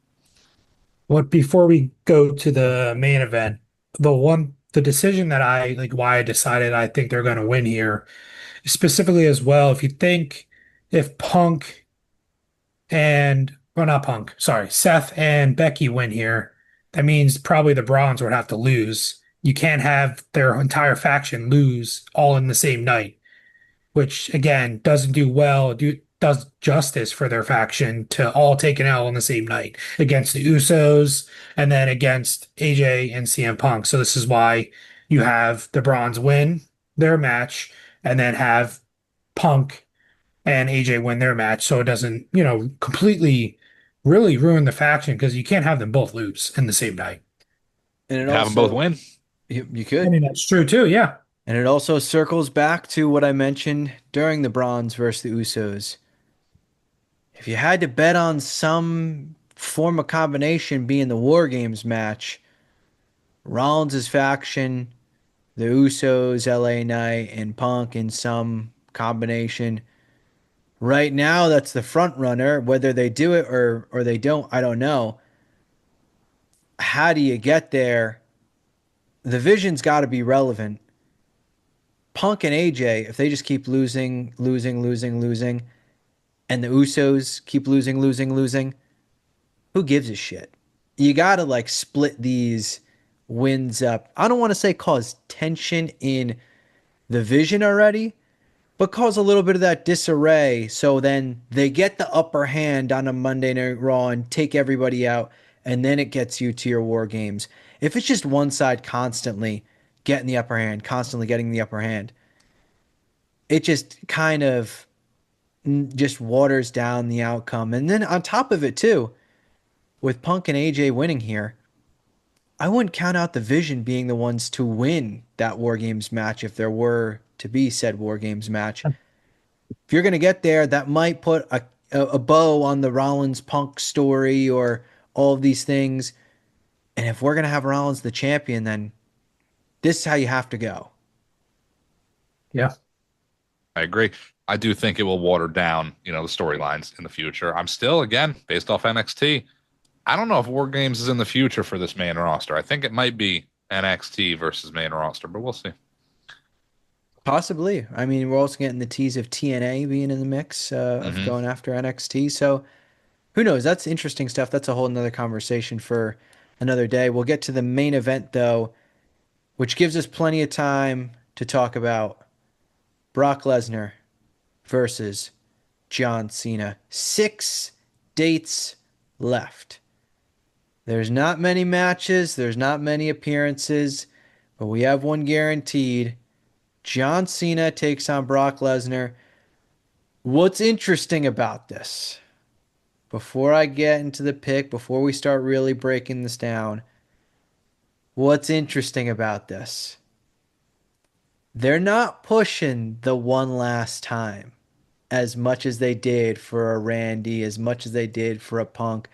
What before we go to the main event, the decision that I like why I decided I think they're going to win here, specifically as well, if you think if Punk and well not Punk, sorry, Seth and Becky win here, that means probably the Browns would have to lose. You can't have their entire faction lose all in the same night, which again doesn't does justice for their faction to all take an L on the same night against the Usos and then against AJ and CM Punk. So this is why you have the Bronze win their match and then have Punk and AJ win their match so it doesn't, completely really ruin the faction because you can't have them both lose in the same night. And it Have them both also, win. you I could. mean, that's true too. Yeah. And it also circles back to what I mentioned during the Bronze versus the Usos. If you had to bet on some form of combination being the War Games match, Rollins' faction, the Usos, LA Knight, and Punk in some combination. Right now, that's the front runner. Whether they do it or they don't, I don't know. How do you get there? The vision's got to be relevant. Punk and AJ, if they just keep losing, losing, and the Usos keep losing, who gives a shit? You got to like split these wins up. I don't want to say cause tension in the vision already, but cause a little bit of that disarray. So then they get the upper hand on a Monday Night Raw and take everybody out. and then it gets you to your war games. If it's just one side constantly getting the upper hand, constantly getting the upper hand, it just kind of just waters down the outcome. And then on top of it too, with Punk and AJ winning here, I wouldn't count out the Vision being the ones to win that War Games match if there were to be said War Games match. If you're going to get there, that might put a bow on the Rollins Punk story or all of these things. And if we're going to have Rollins the champion, then this is how you have to go. Yeah. I agree. I do think it will water down, the storylines in the future. I'm still, again, based off NXT. I don't know if War Games is in the future for this main roster. I think it might be NXT versus main roster, but we'll see. Possibly. I mean, we're also getting the tease of TNA being in the mix of Hmm. going after NXT. So who knows? That's interesting stuff. That's a whole nother conversation for another day. We'll get to the main event, though, which gives us plenty of time to talk about Brock Lesnar versus John Cena. 6 dates left. There's not many matches, there's not many appearances, but we have one guaranteed. John Cena takes on Brock Lesnar. What's interesting about this? Before I get into the pick, before we start really breaking this down, what's interesting about this? They're not pushing the one last time as much as they did for a Randy, as much as they did for a Punk.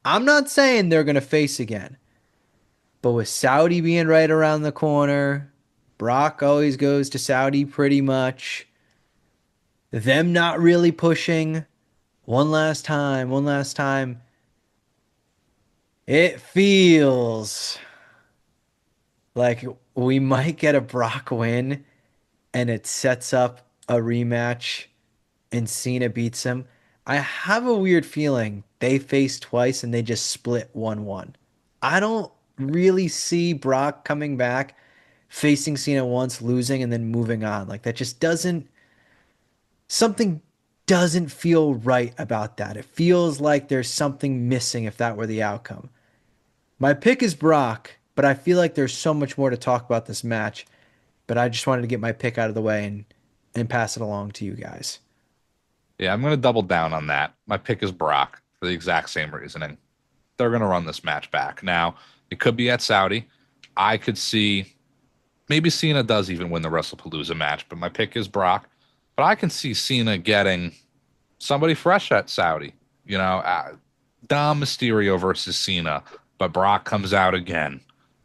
I'm not saying they're going to face again, but with Saudi being right around the corner, Brock always goes to Saudi pretty much. Them not really pushing one last time. It feels like we might get a Brock win and it sets up a rematch and Cena beats him. I have a weird feeling they face twice and they just split 1-1. I don't really see Brock coming back, facing Cena once, losing, and then moving on. Like that just doesn't, something doesn't feel right about that. It feels like there's something missing if that were the outcome. My pick is Brock, but I feel like there's so much more to talk about this match. But I just wanted to get my pick out of the way and pass it along to you guys. Yeah, I'm going to double down on that. My pick is Brock for the exact same reasoning. They're going to run this match back. Now, it could be at Saudi. I could see maybe Cena does even win the Wrestlepalooza match, but my pick is Brock. But I can see Cena getting somebody fresh at Saudi. Dom Mysterio versus Cena, but Brock comes out again.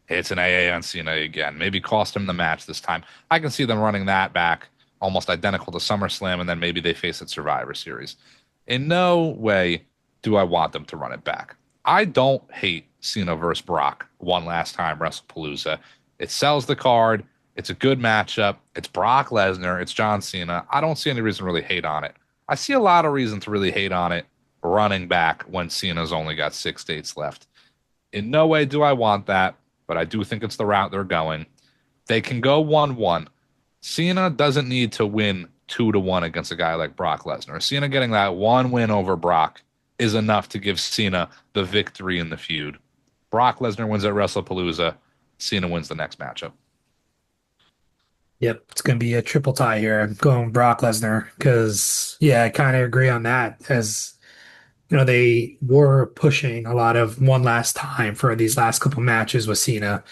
It's an AA on Cena again. Maybe cost him the match this time. I can see them running that back almost identical to SummerSlam, and then maybe they face at Survivor Series. In no way do I want them to run it back. I don't hate Cena versus Brock one last time WrestlePalooza. It sells the card. It's a good matchup. It's Brock Lesnar. It's John Cena. I don't see any reason to really hate on it. I see a lot of reason to really hate on it running back when Cena's only got 6 dates left. In no way do I want that, but I do think it's the route they're going. They can go 1-1. Cena doesn't need to win 2-1 against a guy like Brock Lesnar. Cena getting that one win over Brock is enough to give Cena the victory in the feud. Brock Lesnar wins at WrestlePalooza. Cena wins the next matchup. Yep, it's going to be a triple tie here. I'm going Brock Lesnar because, yeah, I kind of agree on that. As they were pushing a lot of one last time for these last couple matches with Cena,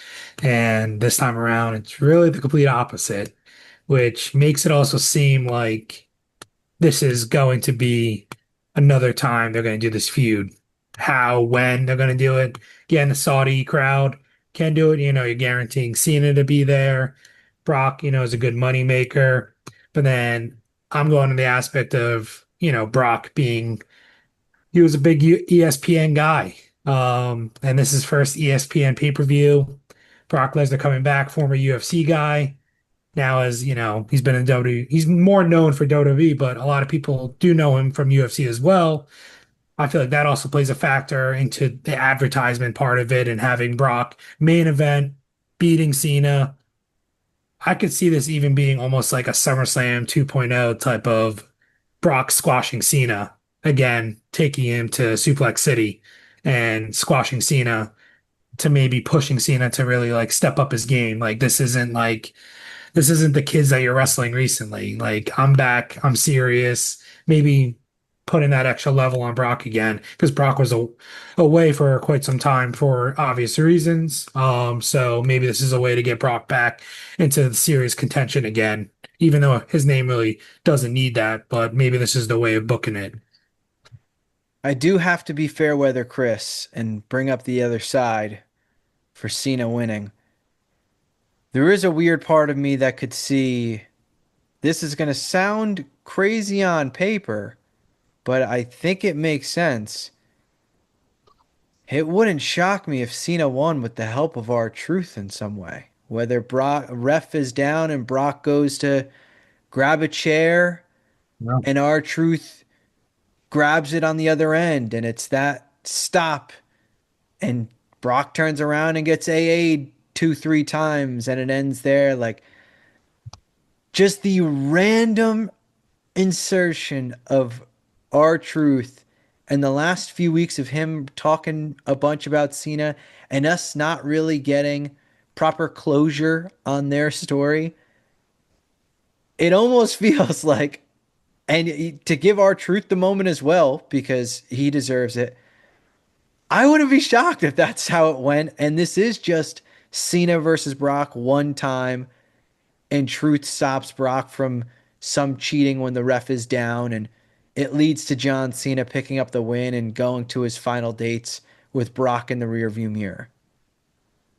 and this time around, it's really the complete opposite, which makes it also seem like this is going to be another time they're going to do this feud. How, when they're going to do it. Again, the Saudi crowd can do it. You're guaranteeing Cena to be there. Brock, is a good money maker. But then I'm going to the aspect of, Brock being, he was a big ESPN guy. And this is first ESPN pay-per-view. Brock Lesnar coming back, former UFC guy. Now, as he's been in WWE, he's more known for WWE, but a lot of people do know him from UFC as well. I feel like that also plays a factor into the advertisement part of it and having Brock main event beating Cena. I could see this even being almost like a SummerSlam 2.0 type of Brock squashing Cena again, taking him to Suplex City and squashing Cena to maybe pushing Cena to really like step up his game. Like this isn't the kids that you're wrestling recently. Like I'm back, I'm serious. Maybe putting that extra level on Brock again because Brock was away for quite some time for obvious reasons. So maybe this is a way to get Brock back into serious contention again, even though his name really doesn't need that. But maybe this is the way of booking it. I do have to be fair weather Chris and bring up the other side for Cena winning. There is a weird part of me that could see this is going to sound crazy on paper, but I think it makes sense. It wouldn't shock me if Cena won with the help of R-Truth in some way. Whether Brock ref is down and Brock goes to grab a chair No. and R-Truth grabs it on the other end and it's that stop and Brock turns around and gets AA'd 2, 3 times and it ends there. Like just the random insertion of R-Truth and the last few weeks of him talking a bunch about Cena and us not really getting proper closure on their story. It almost feels like, and to give R-Truth the moment as well, because he deserves it. I wouldn't be shocked if that's how it went. And this is just Cena versus Brock one time, and Truth stops Brock from some cheating when the ref is down, and it leads to John Cena picking up the win and going to his final dates with Brock in the rearview mirror.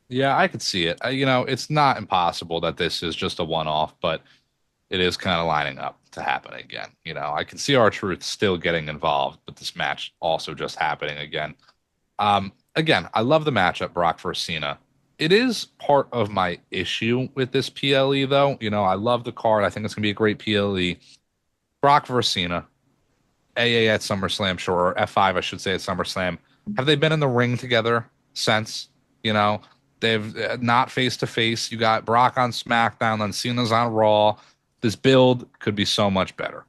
Yeah, I could see it. It's not impossible that this is just a one-off, but it is kind of lining up to happen again. I can see R-Truth still getting involved, but this match also just happening again. Again, I love the matchup, Brock versus Cena. It is part of my issue with this PLE, though. I love the card. I think it's gonna be a great PLE. Brock versus Cena, AA at SummerSlam, sure, or F5, I should say, at SummerSlam. Have they been in the ring together since? You know, they've not face to face. You got Brock on SmackDown, then Cena's on Raw. This build could be so much better.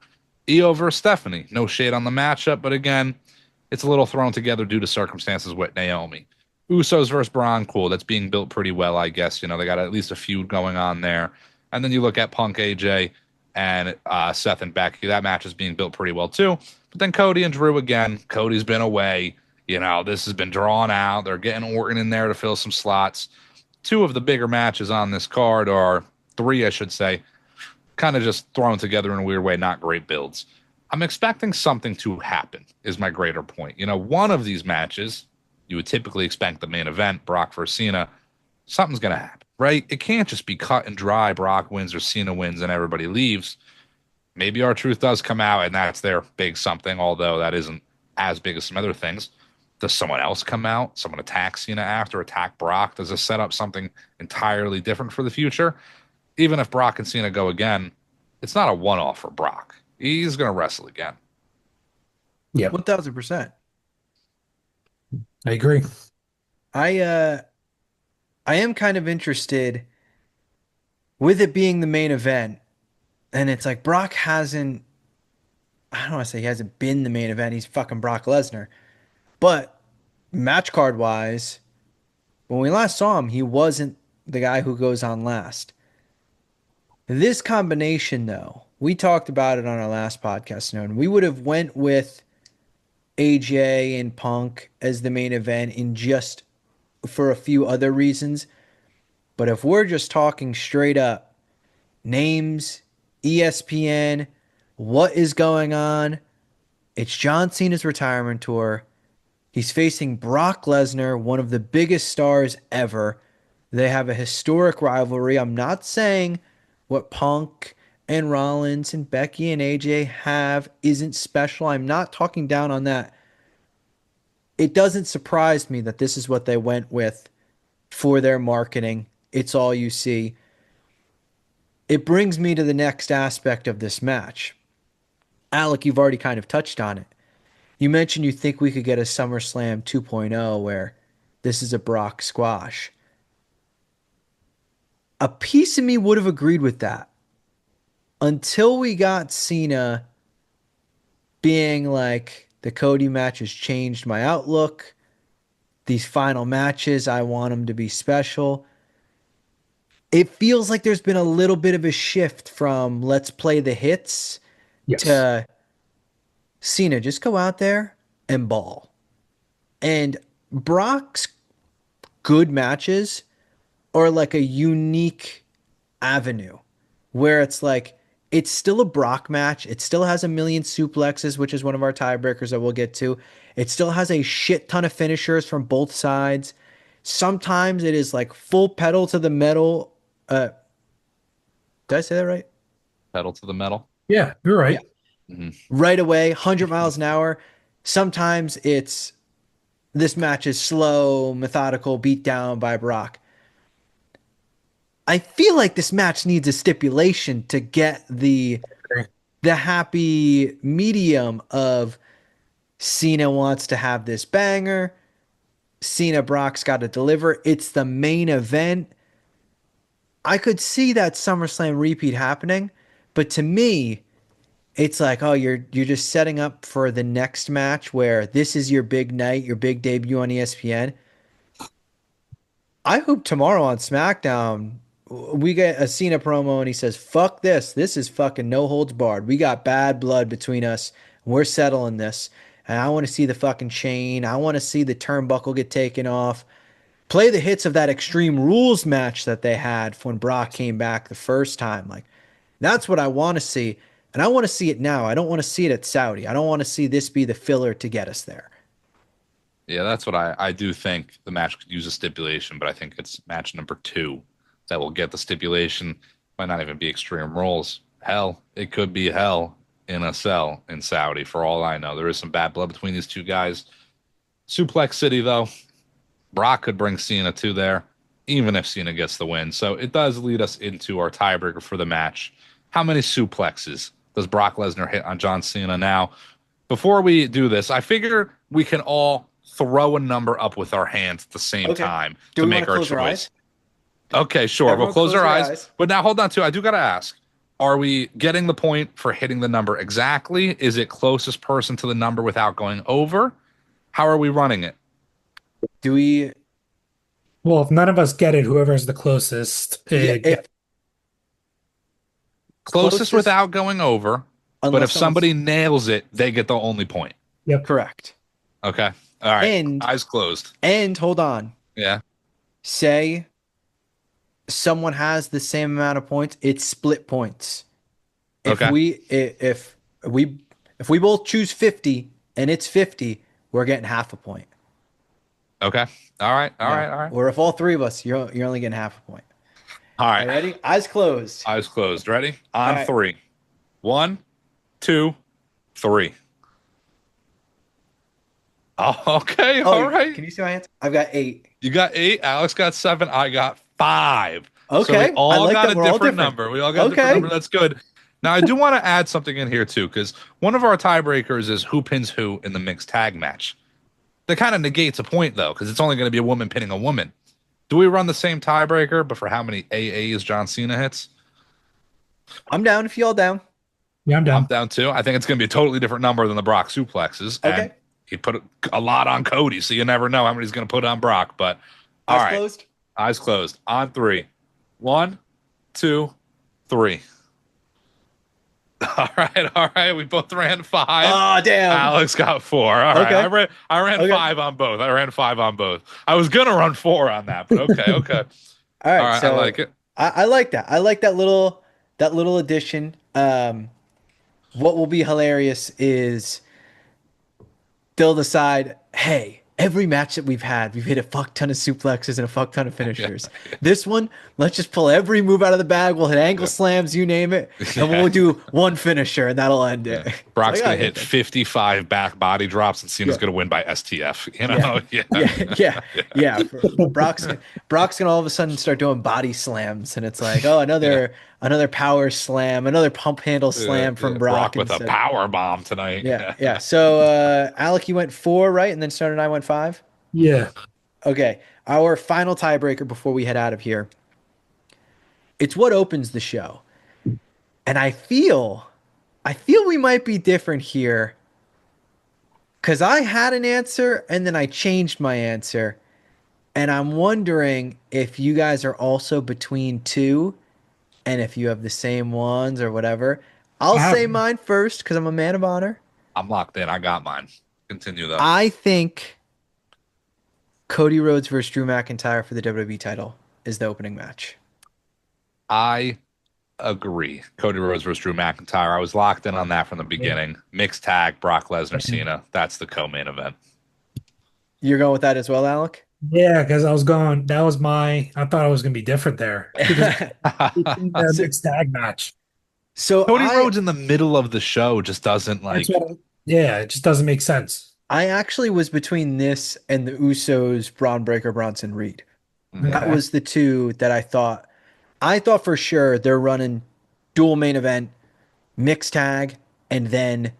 Io versus Stephanie, no shade on the matchup, but again, it's a little thrown together due to circumstances with Naomi. Usos versus Braun, cool. That's being built pretty well, I guess. They got at least a feud going on there. And then you look at Punk AJ and Seth and Becky. That match is being built pretty well too. But then Cody and Drew again. Cody's been away. This has been drawn out. They're getting Orton in there to fill some slots. Two of the bigger matches on this card are three, I should say, kind of just thrown together in a weird way, not great builds. I'm expecting something to happen, is my greater point. One of these matches, you would typically expect the main event, Brock versus Cena, something's going to happen, right? It can't just be cut and dry. Brock wins or Cena wins and everybody leaves. Maybe R-Truth does come out and that's their big something, although that isn't as big as some other things. Does someone else come out? Someone attack Cena after, attack Brock? Does this set up something entirely different for the future? Even if Brock and Cena go again, it's not a one-off for Brock. He's going to wrestle again. Yeah, 1000%. I agree. I I am kind of interested with it being the main event, and it's like Brock hasn't. I don't want to say he hasn't been the main event. He's fucking Brock Lesnar, but match card wise, when we last saw him, he wasn't the guy who goes on last. This combination, though, we talked about it on our last podcast, and we would have went with AJ and Punk as the main event in just for a few other reasons. But if we're just talking straight up names, ESPN, what is going on? It's John Cena's retirement tour. He's facing Brock Lesnar, one of the biggest stars ever. They have a historic rivalry. I'm not saying what Punk and Rollins and Becky and AJ have isn't special. I'm not talking down on that. It doesn't surprise me that this is what they went with for their marketing. It's all you see. It brings me to the next aspect of this match. Alec, you've already kind of touched on it. You mentioned you think we could get a SummerSlam 2.0 where this is a Brock squash. A piece of me would have agreed with that until we got Cena being like, the Cody match has changed my outlook. these final matches, I want them to be special. It feels like there's been a little bit of a shift from let's play the hits Yes. to Cena, just go out there and ball. And Brock's good matches are like a unique avenue where it's like it's still a Brock match. It still has a million suplexes, which is one of our tiebreakers that we'll get to. It still has a shit ton of finishers from both sides. Sometimes it is like full pedal to the metal. Did I say that right? Pedal to the metal. Yeah, you're Yeah. right. Mhm. Right away, 100 miles an hour. Sometimes it's this match is slow, methodical, beat down by Brock. I feel like this match needs a stipulation to get the happy medium of Cena wants to have this banger. Cena Brock's got to deliver. It's the main event. I could see that SummerSlam repeat happening, but to me, it's like, oh, you're just setting up for the next match where this is your big night, your big debut on ESPN. I hope tomorrow on SmackDown we get a Cena promo and he says, "Fuck this. This is fucking no holds barred. We got bad blood between us. We're settling this." And I want to see the fucking chain. I want to see the turnbuckle get taken off. Play the hits of that Extreme Rules match that they had when Brock came back the first time. Like, that's what I want to see. And I want to see it now. I don't want to see it at Saudi. I don't want to see this be the filler to get us there. Yeah, that's what I do think the match could use a stipulation, but I think it's match number 2 that will get the stipulation. Might not even be Extreme Rules. Hell, it could be hell in a cell in Saudi for all I know. There is some bad blood between these two guys. Suplex City, though, Brock could bring Cena to there, even if Cena gets the win. So it does lead us into our tiebreaker for the match. How many suplexes does Brock Lesnar hit on John Cena now? Before we do this, I figure we can all throw a number up with our hands at the same Okay. time Do to we want make to our close our choice. eyes? Okay, sure. Everyone We'll close our your eyes. But now hold on too. I do got to ask. Are we getting the point for hitting the number exactly? Is it closest person to the number without going over? How are we running it? Do we? Well, if none of us get it, whoever's the closest, Yeah. get, If Closest closest, without going over. But if unless someone's somebody nails it, they get the only point. yep. correct. Okay. All right. And Eyes closed. hold on. Yeah. Say someone has the same amount of points, it's split points. If Okay. we we if we both choose 50 and it's 50, we're getting half a point. Okay. All right. All Yeah. right. All right. Or if all three of us, you're only getting half a point. All All right. right, ready? Eyes closed. Eyes closed. Ready? All On right. 3. 1, 2, 3. Oh, okay. Oh, All right. can you see my hands? I've got 8. You got 8. Alex got 7. I got 5. So Okay. we all I like got that. a We're all different different. number. We all got a different Okay. number. That's good. Now, I do want to add something in here, too, because one of our tiebreakers is who pins who in the mixed tag match. That kind of negates a point, though, because it's only going to be a woman pinning a woman. Do we run the same tiebreaker, but for how many AAs John Cena hits? I'm down if y'all down. Yeah, I'm I'm down. down, too. I think it's going to be a totally different number than the Brock suplexes. Okay. And he put a lot on Cody, so you never know how many he's going to put on Brock. But all Eyes right. closed. Eyes closed. On 3. 1, 2, 3. All right, all right. We both ran 5. Oh, damn. Alex got 4. All right. Okay. I ran Okay. 5 on both. I ran 5 on both. I was gonna run 4 on that, but okay, okay. All right. All right, So I like it. I like that. I like that little addition. What will be hilarious is they'll decide, hey, every match that we've hit a fuck ton of suplexes and a fuck ton of finishers. This one, let's just pull every move out of the bag. We'll hit ankle slams, you name it, and we'll do one finisher, and that'll end it. Brock's It's like, gonna oh, hit yeah. 55 back body drops, and Cena's Yeah. gonna win by STF. You know? Yeah. Brock's gonna all of a sudden start doing body slams, and it's like, oh, another power slam, another pump handle slam from Brock with a instead. power bomb tonight. Yeah. So Alec, you went 4, right? And then Stone and I went 5. Yeah. Okay. Our final tiebreaker before we head out of here. It's what opens the show. And I feel we might be different here Because I had an answer and then I changed my answer. And I'm wondering if you guys are also between two and if you have the same ones or whatever. I'll I have say mine first because I'm a man of honor. I'm locked in. I got mine. Continue though. I think Cody Rhodes versus Drew McIntyre for the WWE title is the opening match. I agree. Cody Rhodes versus Drew McIntyre. I was locked in on that from the beginning. Mixed tag, Brock Lesnar, Cena. That's the co-main event. You're going with that as well, Alec? Yeah, because I was going. That was my. I thought it was going to be different there because it's in the So, mixed tag match. so Cody I Rhodes in the middle of the show just doesn't That's like. what. Yeah, it just doesn't make sense. I actually was between this and the Usos, Braun Breaker, Bronson Reed. Mhm. That Okay. was the two that I thought. I thought for sure they're running dual main event, mixed tag, and then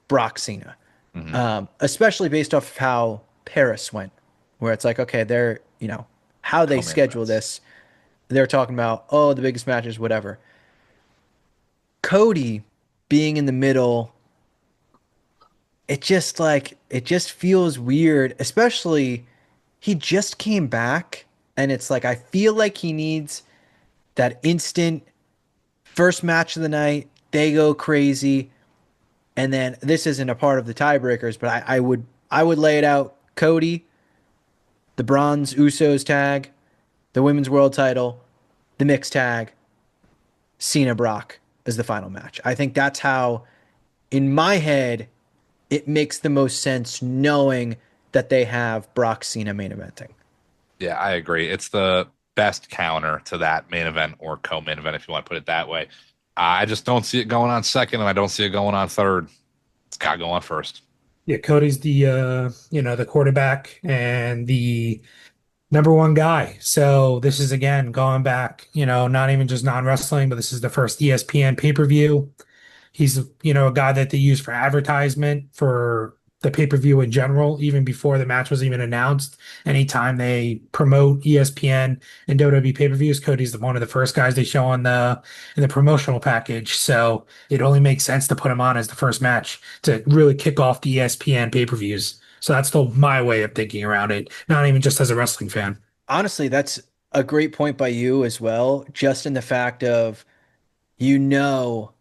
Brock Cena. Mhm. Especially based off of how Paris went, where it's like, okay, they're, how they Co-main schedule events. this. They're talking about, oh, the biggest matches, whatever. Cody being in the middle, it just feels weird, especially he just came back and it's like I feel like he needs that instant first match of the night, they go crazy, and then this isn't a part of the tiebreakers, but I would lay it out. Cody, the bronze Usos tag, the women's world title, the mixed tag, Cena Brock as the final match. I think that's how, in my head, it makes the most sense knowing that they have Brock Cena main eventing. Yeah, I agree. It's the best counter to that main event or co-main event, if you want to put it that way. I just don't see it going on second, and I don't see it going on third. It's got to go on first. Yeah, Cody's the the quarterback and the number one guy. So this is again going back, not even just non-wrestling, but this is the first ESPN pay-per-view. He's, a guy that they use for advertisement for the pay-per-view in general, even before the match was even announced. Anytime they promote ESPN and WWE pay-per-views, Cody's one of the first guys they show on the promotional package. So it only makes sense to put him on as the first match to really kick off the ESPN pay-per-views. So that's still my way of thinking around it, not even just as a wrestling fan. Honestly, that's a great point by you as well, just in the fact of you know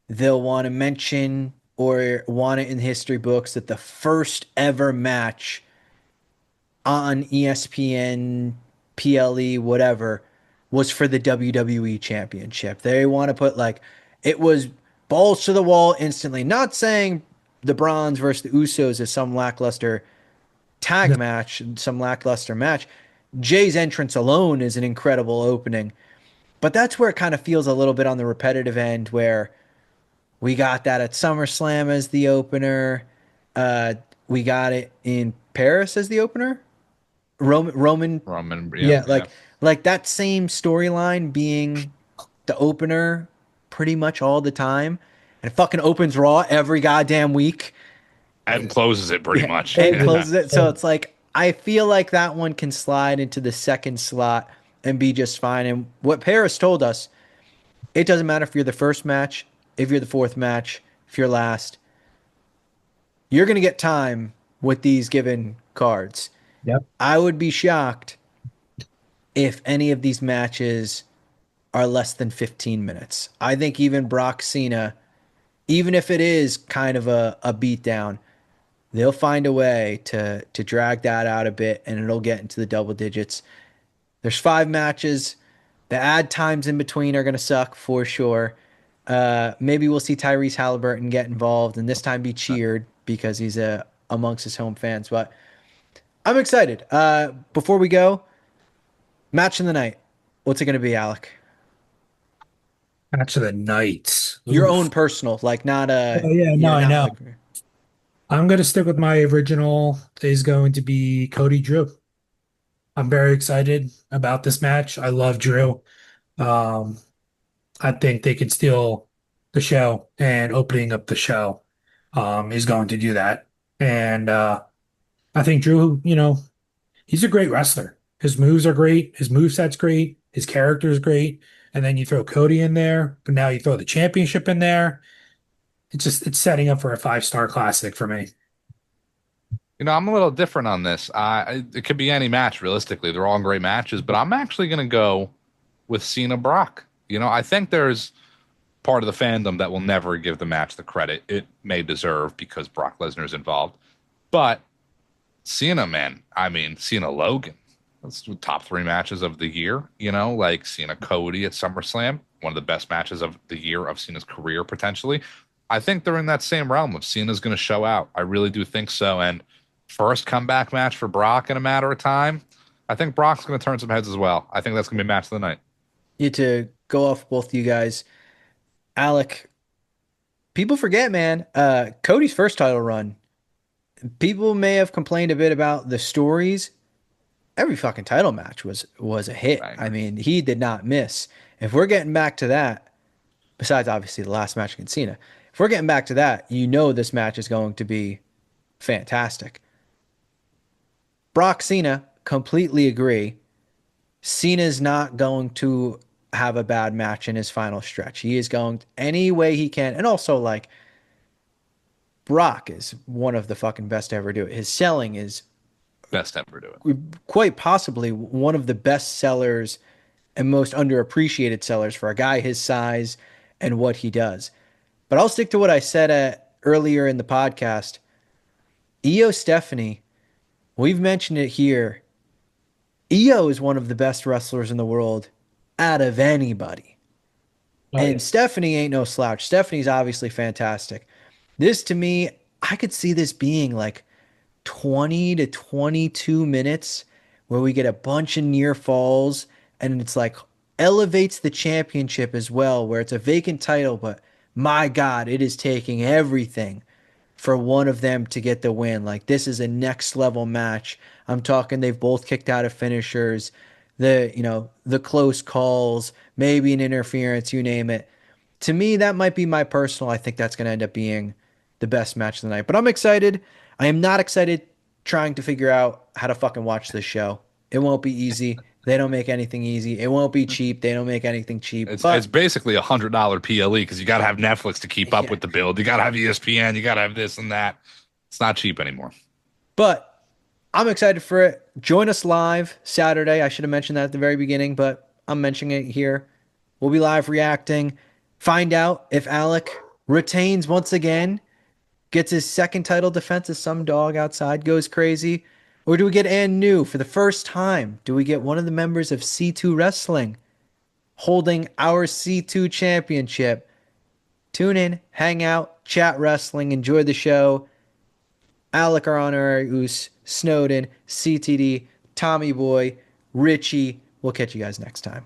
they'll want to mention or want it in history books that the first ever match on ESPN, PLE, whatever, was for the WWE Championship. They want to put like it was balls to the wall instantly. Not saying the Bronze versus the Usos is some lackluster tag No. match, some lackluster match. Jay's entrance alone is an incredible opening. But that's where it kind of feels a little bit on the repetitive end where we got that at SummerSlam as the opener. Uh, we got it in Paris as the opener. Roman, Roman, yeah, yeah, yeah. like that same storyline being the opener pretty much all the time, and it fucking opens Raw every goddamn week. And closes it pretty Yeah, much. and Totally. closes it. So it's like I feel like that one can slide into the second slot and be just fine. And what Paris told us, it doesn't matter if you're the first match, if you're the fourth match, if you're last, you're gonna get time with these given cards. Yep. I would be shocked if any of these matches are less than 15 minutes. I think even Brock Cena, even if it is kind of a beatdown, they'll find a way to drag that out a bit and it'll get into the double digits. There's 5 matches. The ad times in between are going to suck for sure. Maybe we'll see Tyrese Halliburton get involved and this time be cheered because he's amongst his home fans. But I'm excited. Before we go, match of the night. What's it going to be, Alec? Match of the night. Your Oof. own personal, like not Oh yeah, no, I not know. like I'm going to stick with my original is going to be Cody Drew. I'm very excited about this match. I love Drew. Um, I think they could steal the show and opening up the show is going to do that. And I think Drew, he's a great wrestler. His moves are great. His moveset's great. His character is great. And then you throw Cody in there, but now you throw the championship in there. It's setting up for a 5-star classic for me. I'm a little different on this. It could be any match, realistically. They're all great matches, but I'm actually going to go with Cena Brock. I think there's part of the fandom that will never give the match the credit it may deserve because Brock Lesnar is involved. But Cena, man, I mean, Cena Logan, that's the top three matches of the year, like Cena Cody at SummerSlam, one of the best matches of the year of Cena's career, potentially. I think they're in that same realm of Cena's going to show out. I really do think so. And first comeback match for Brock in a matter of time. I think Brock's going to turn some heads as well. I think that's going to be match of the night. You to go off both you guys, Alec. People forget, man. Cody's first title run. People may have complained a bit about the stories. Every fucking title match was a hit. I Banger. mean, he did not miss. If we're getting back to that, besides obviously the last match against Cena, if we're getting back to that, this match is going to be fantastic. Brock Cena, completely agree. Cena's not going to have a bad match in his final stretch. He is going any way he can. And also, like, Brock is one of the fucking best to ever do it. His selling is Best ever do it. quite possibly one of the best sellers and most underappreciated sellers for a guy his size and what he does. But I'll stick to what I said earlier in the podcast. Io Stephanie, we've mentioned it here. Io is one of the best wrestlers in the world out of anybody. Oh yeah. And Stephanie ain't no slouch. Stephanie's obviously fantastic. This to me, I could see this being like 20 to 22 minutes where we get a bunch of near falls and it's like elevates the championship as well, where it's a vacant title, but my God, it is taking everything for one of them to get the win. Like this is a next level match. I'm talking they've both kicked out of finishers, the close calls, maybe an interference, you name it. To me, that might be my personal. I think that's going to end up being the best match of the night. But I'm excited. I am not excited trying to figure out how to fucking watch this show. It won't be easy. They don't make anything easy. It won't be cheap. They don't make anything cheap. It's But basically $100 PLE because you got to have Netflix to keep up yeah, with the build. You got to have ESPN. You got to have this and that. It's not cheap anymore. but I'm excited for it. Join us live Saturday. I should have mentioned that at the very beginning, but I'm mentioning it here. We'll be live reacting. Find out if Alec retains once again, gets his second title defense as some dog outside goes crazy. Or do we get Ann New for the first time? Do we get one of the members of C2 Wrestling holding our C2 championship? Tune in, hang out, chat wrestling, enjoy the show. Alec, our honorary Oos, Snowden, CTD, Tommy Boy, Richie. We'll catch you guys next time.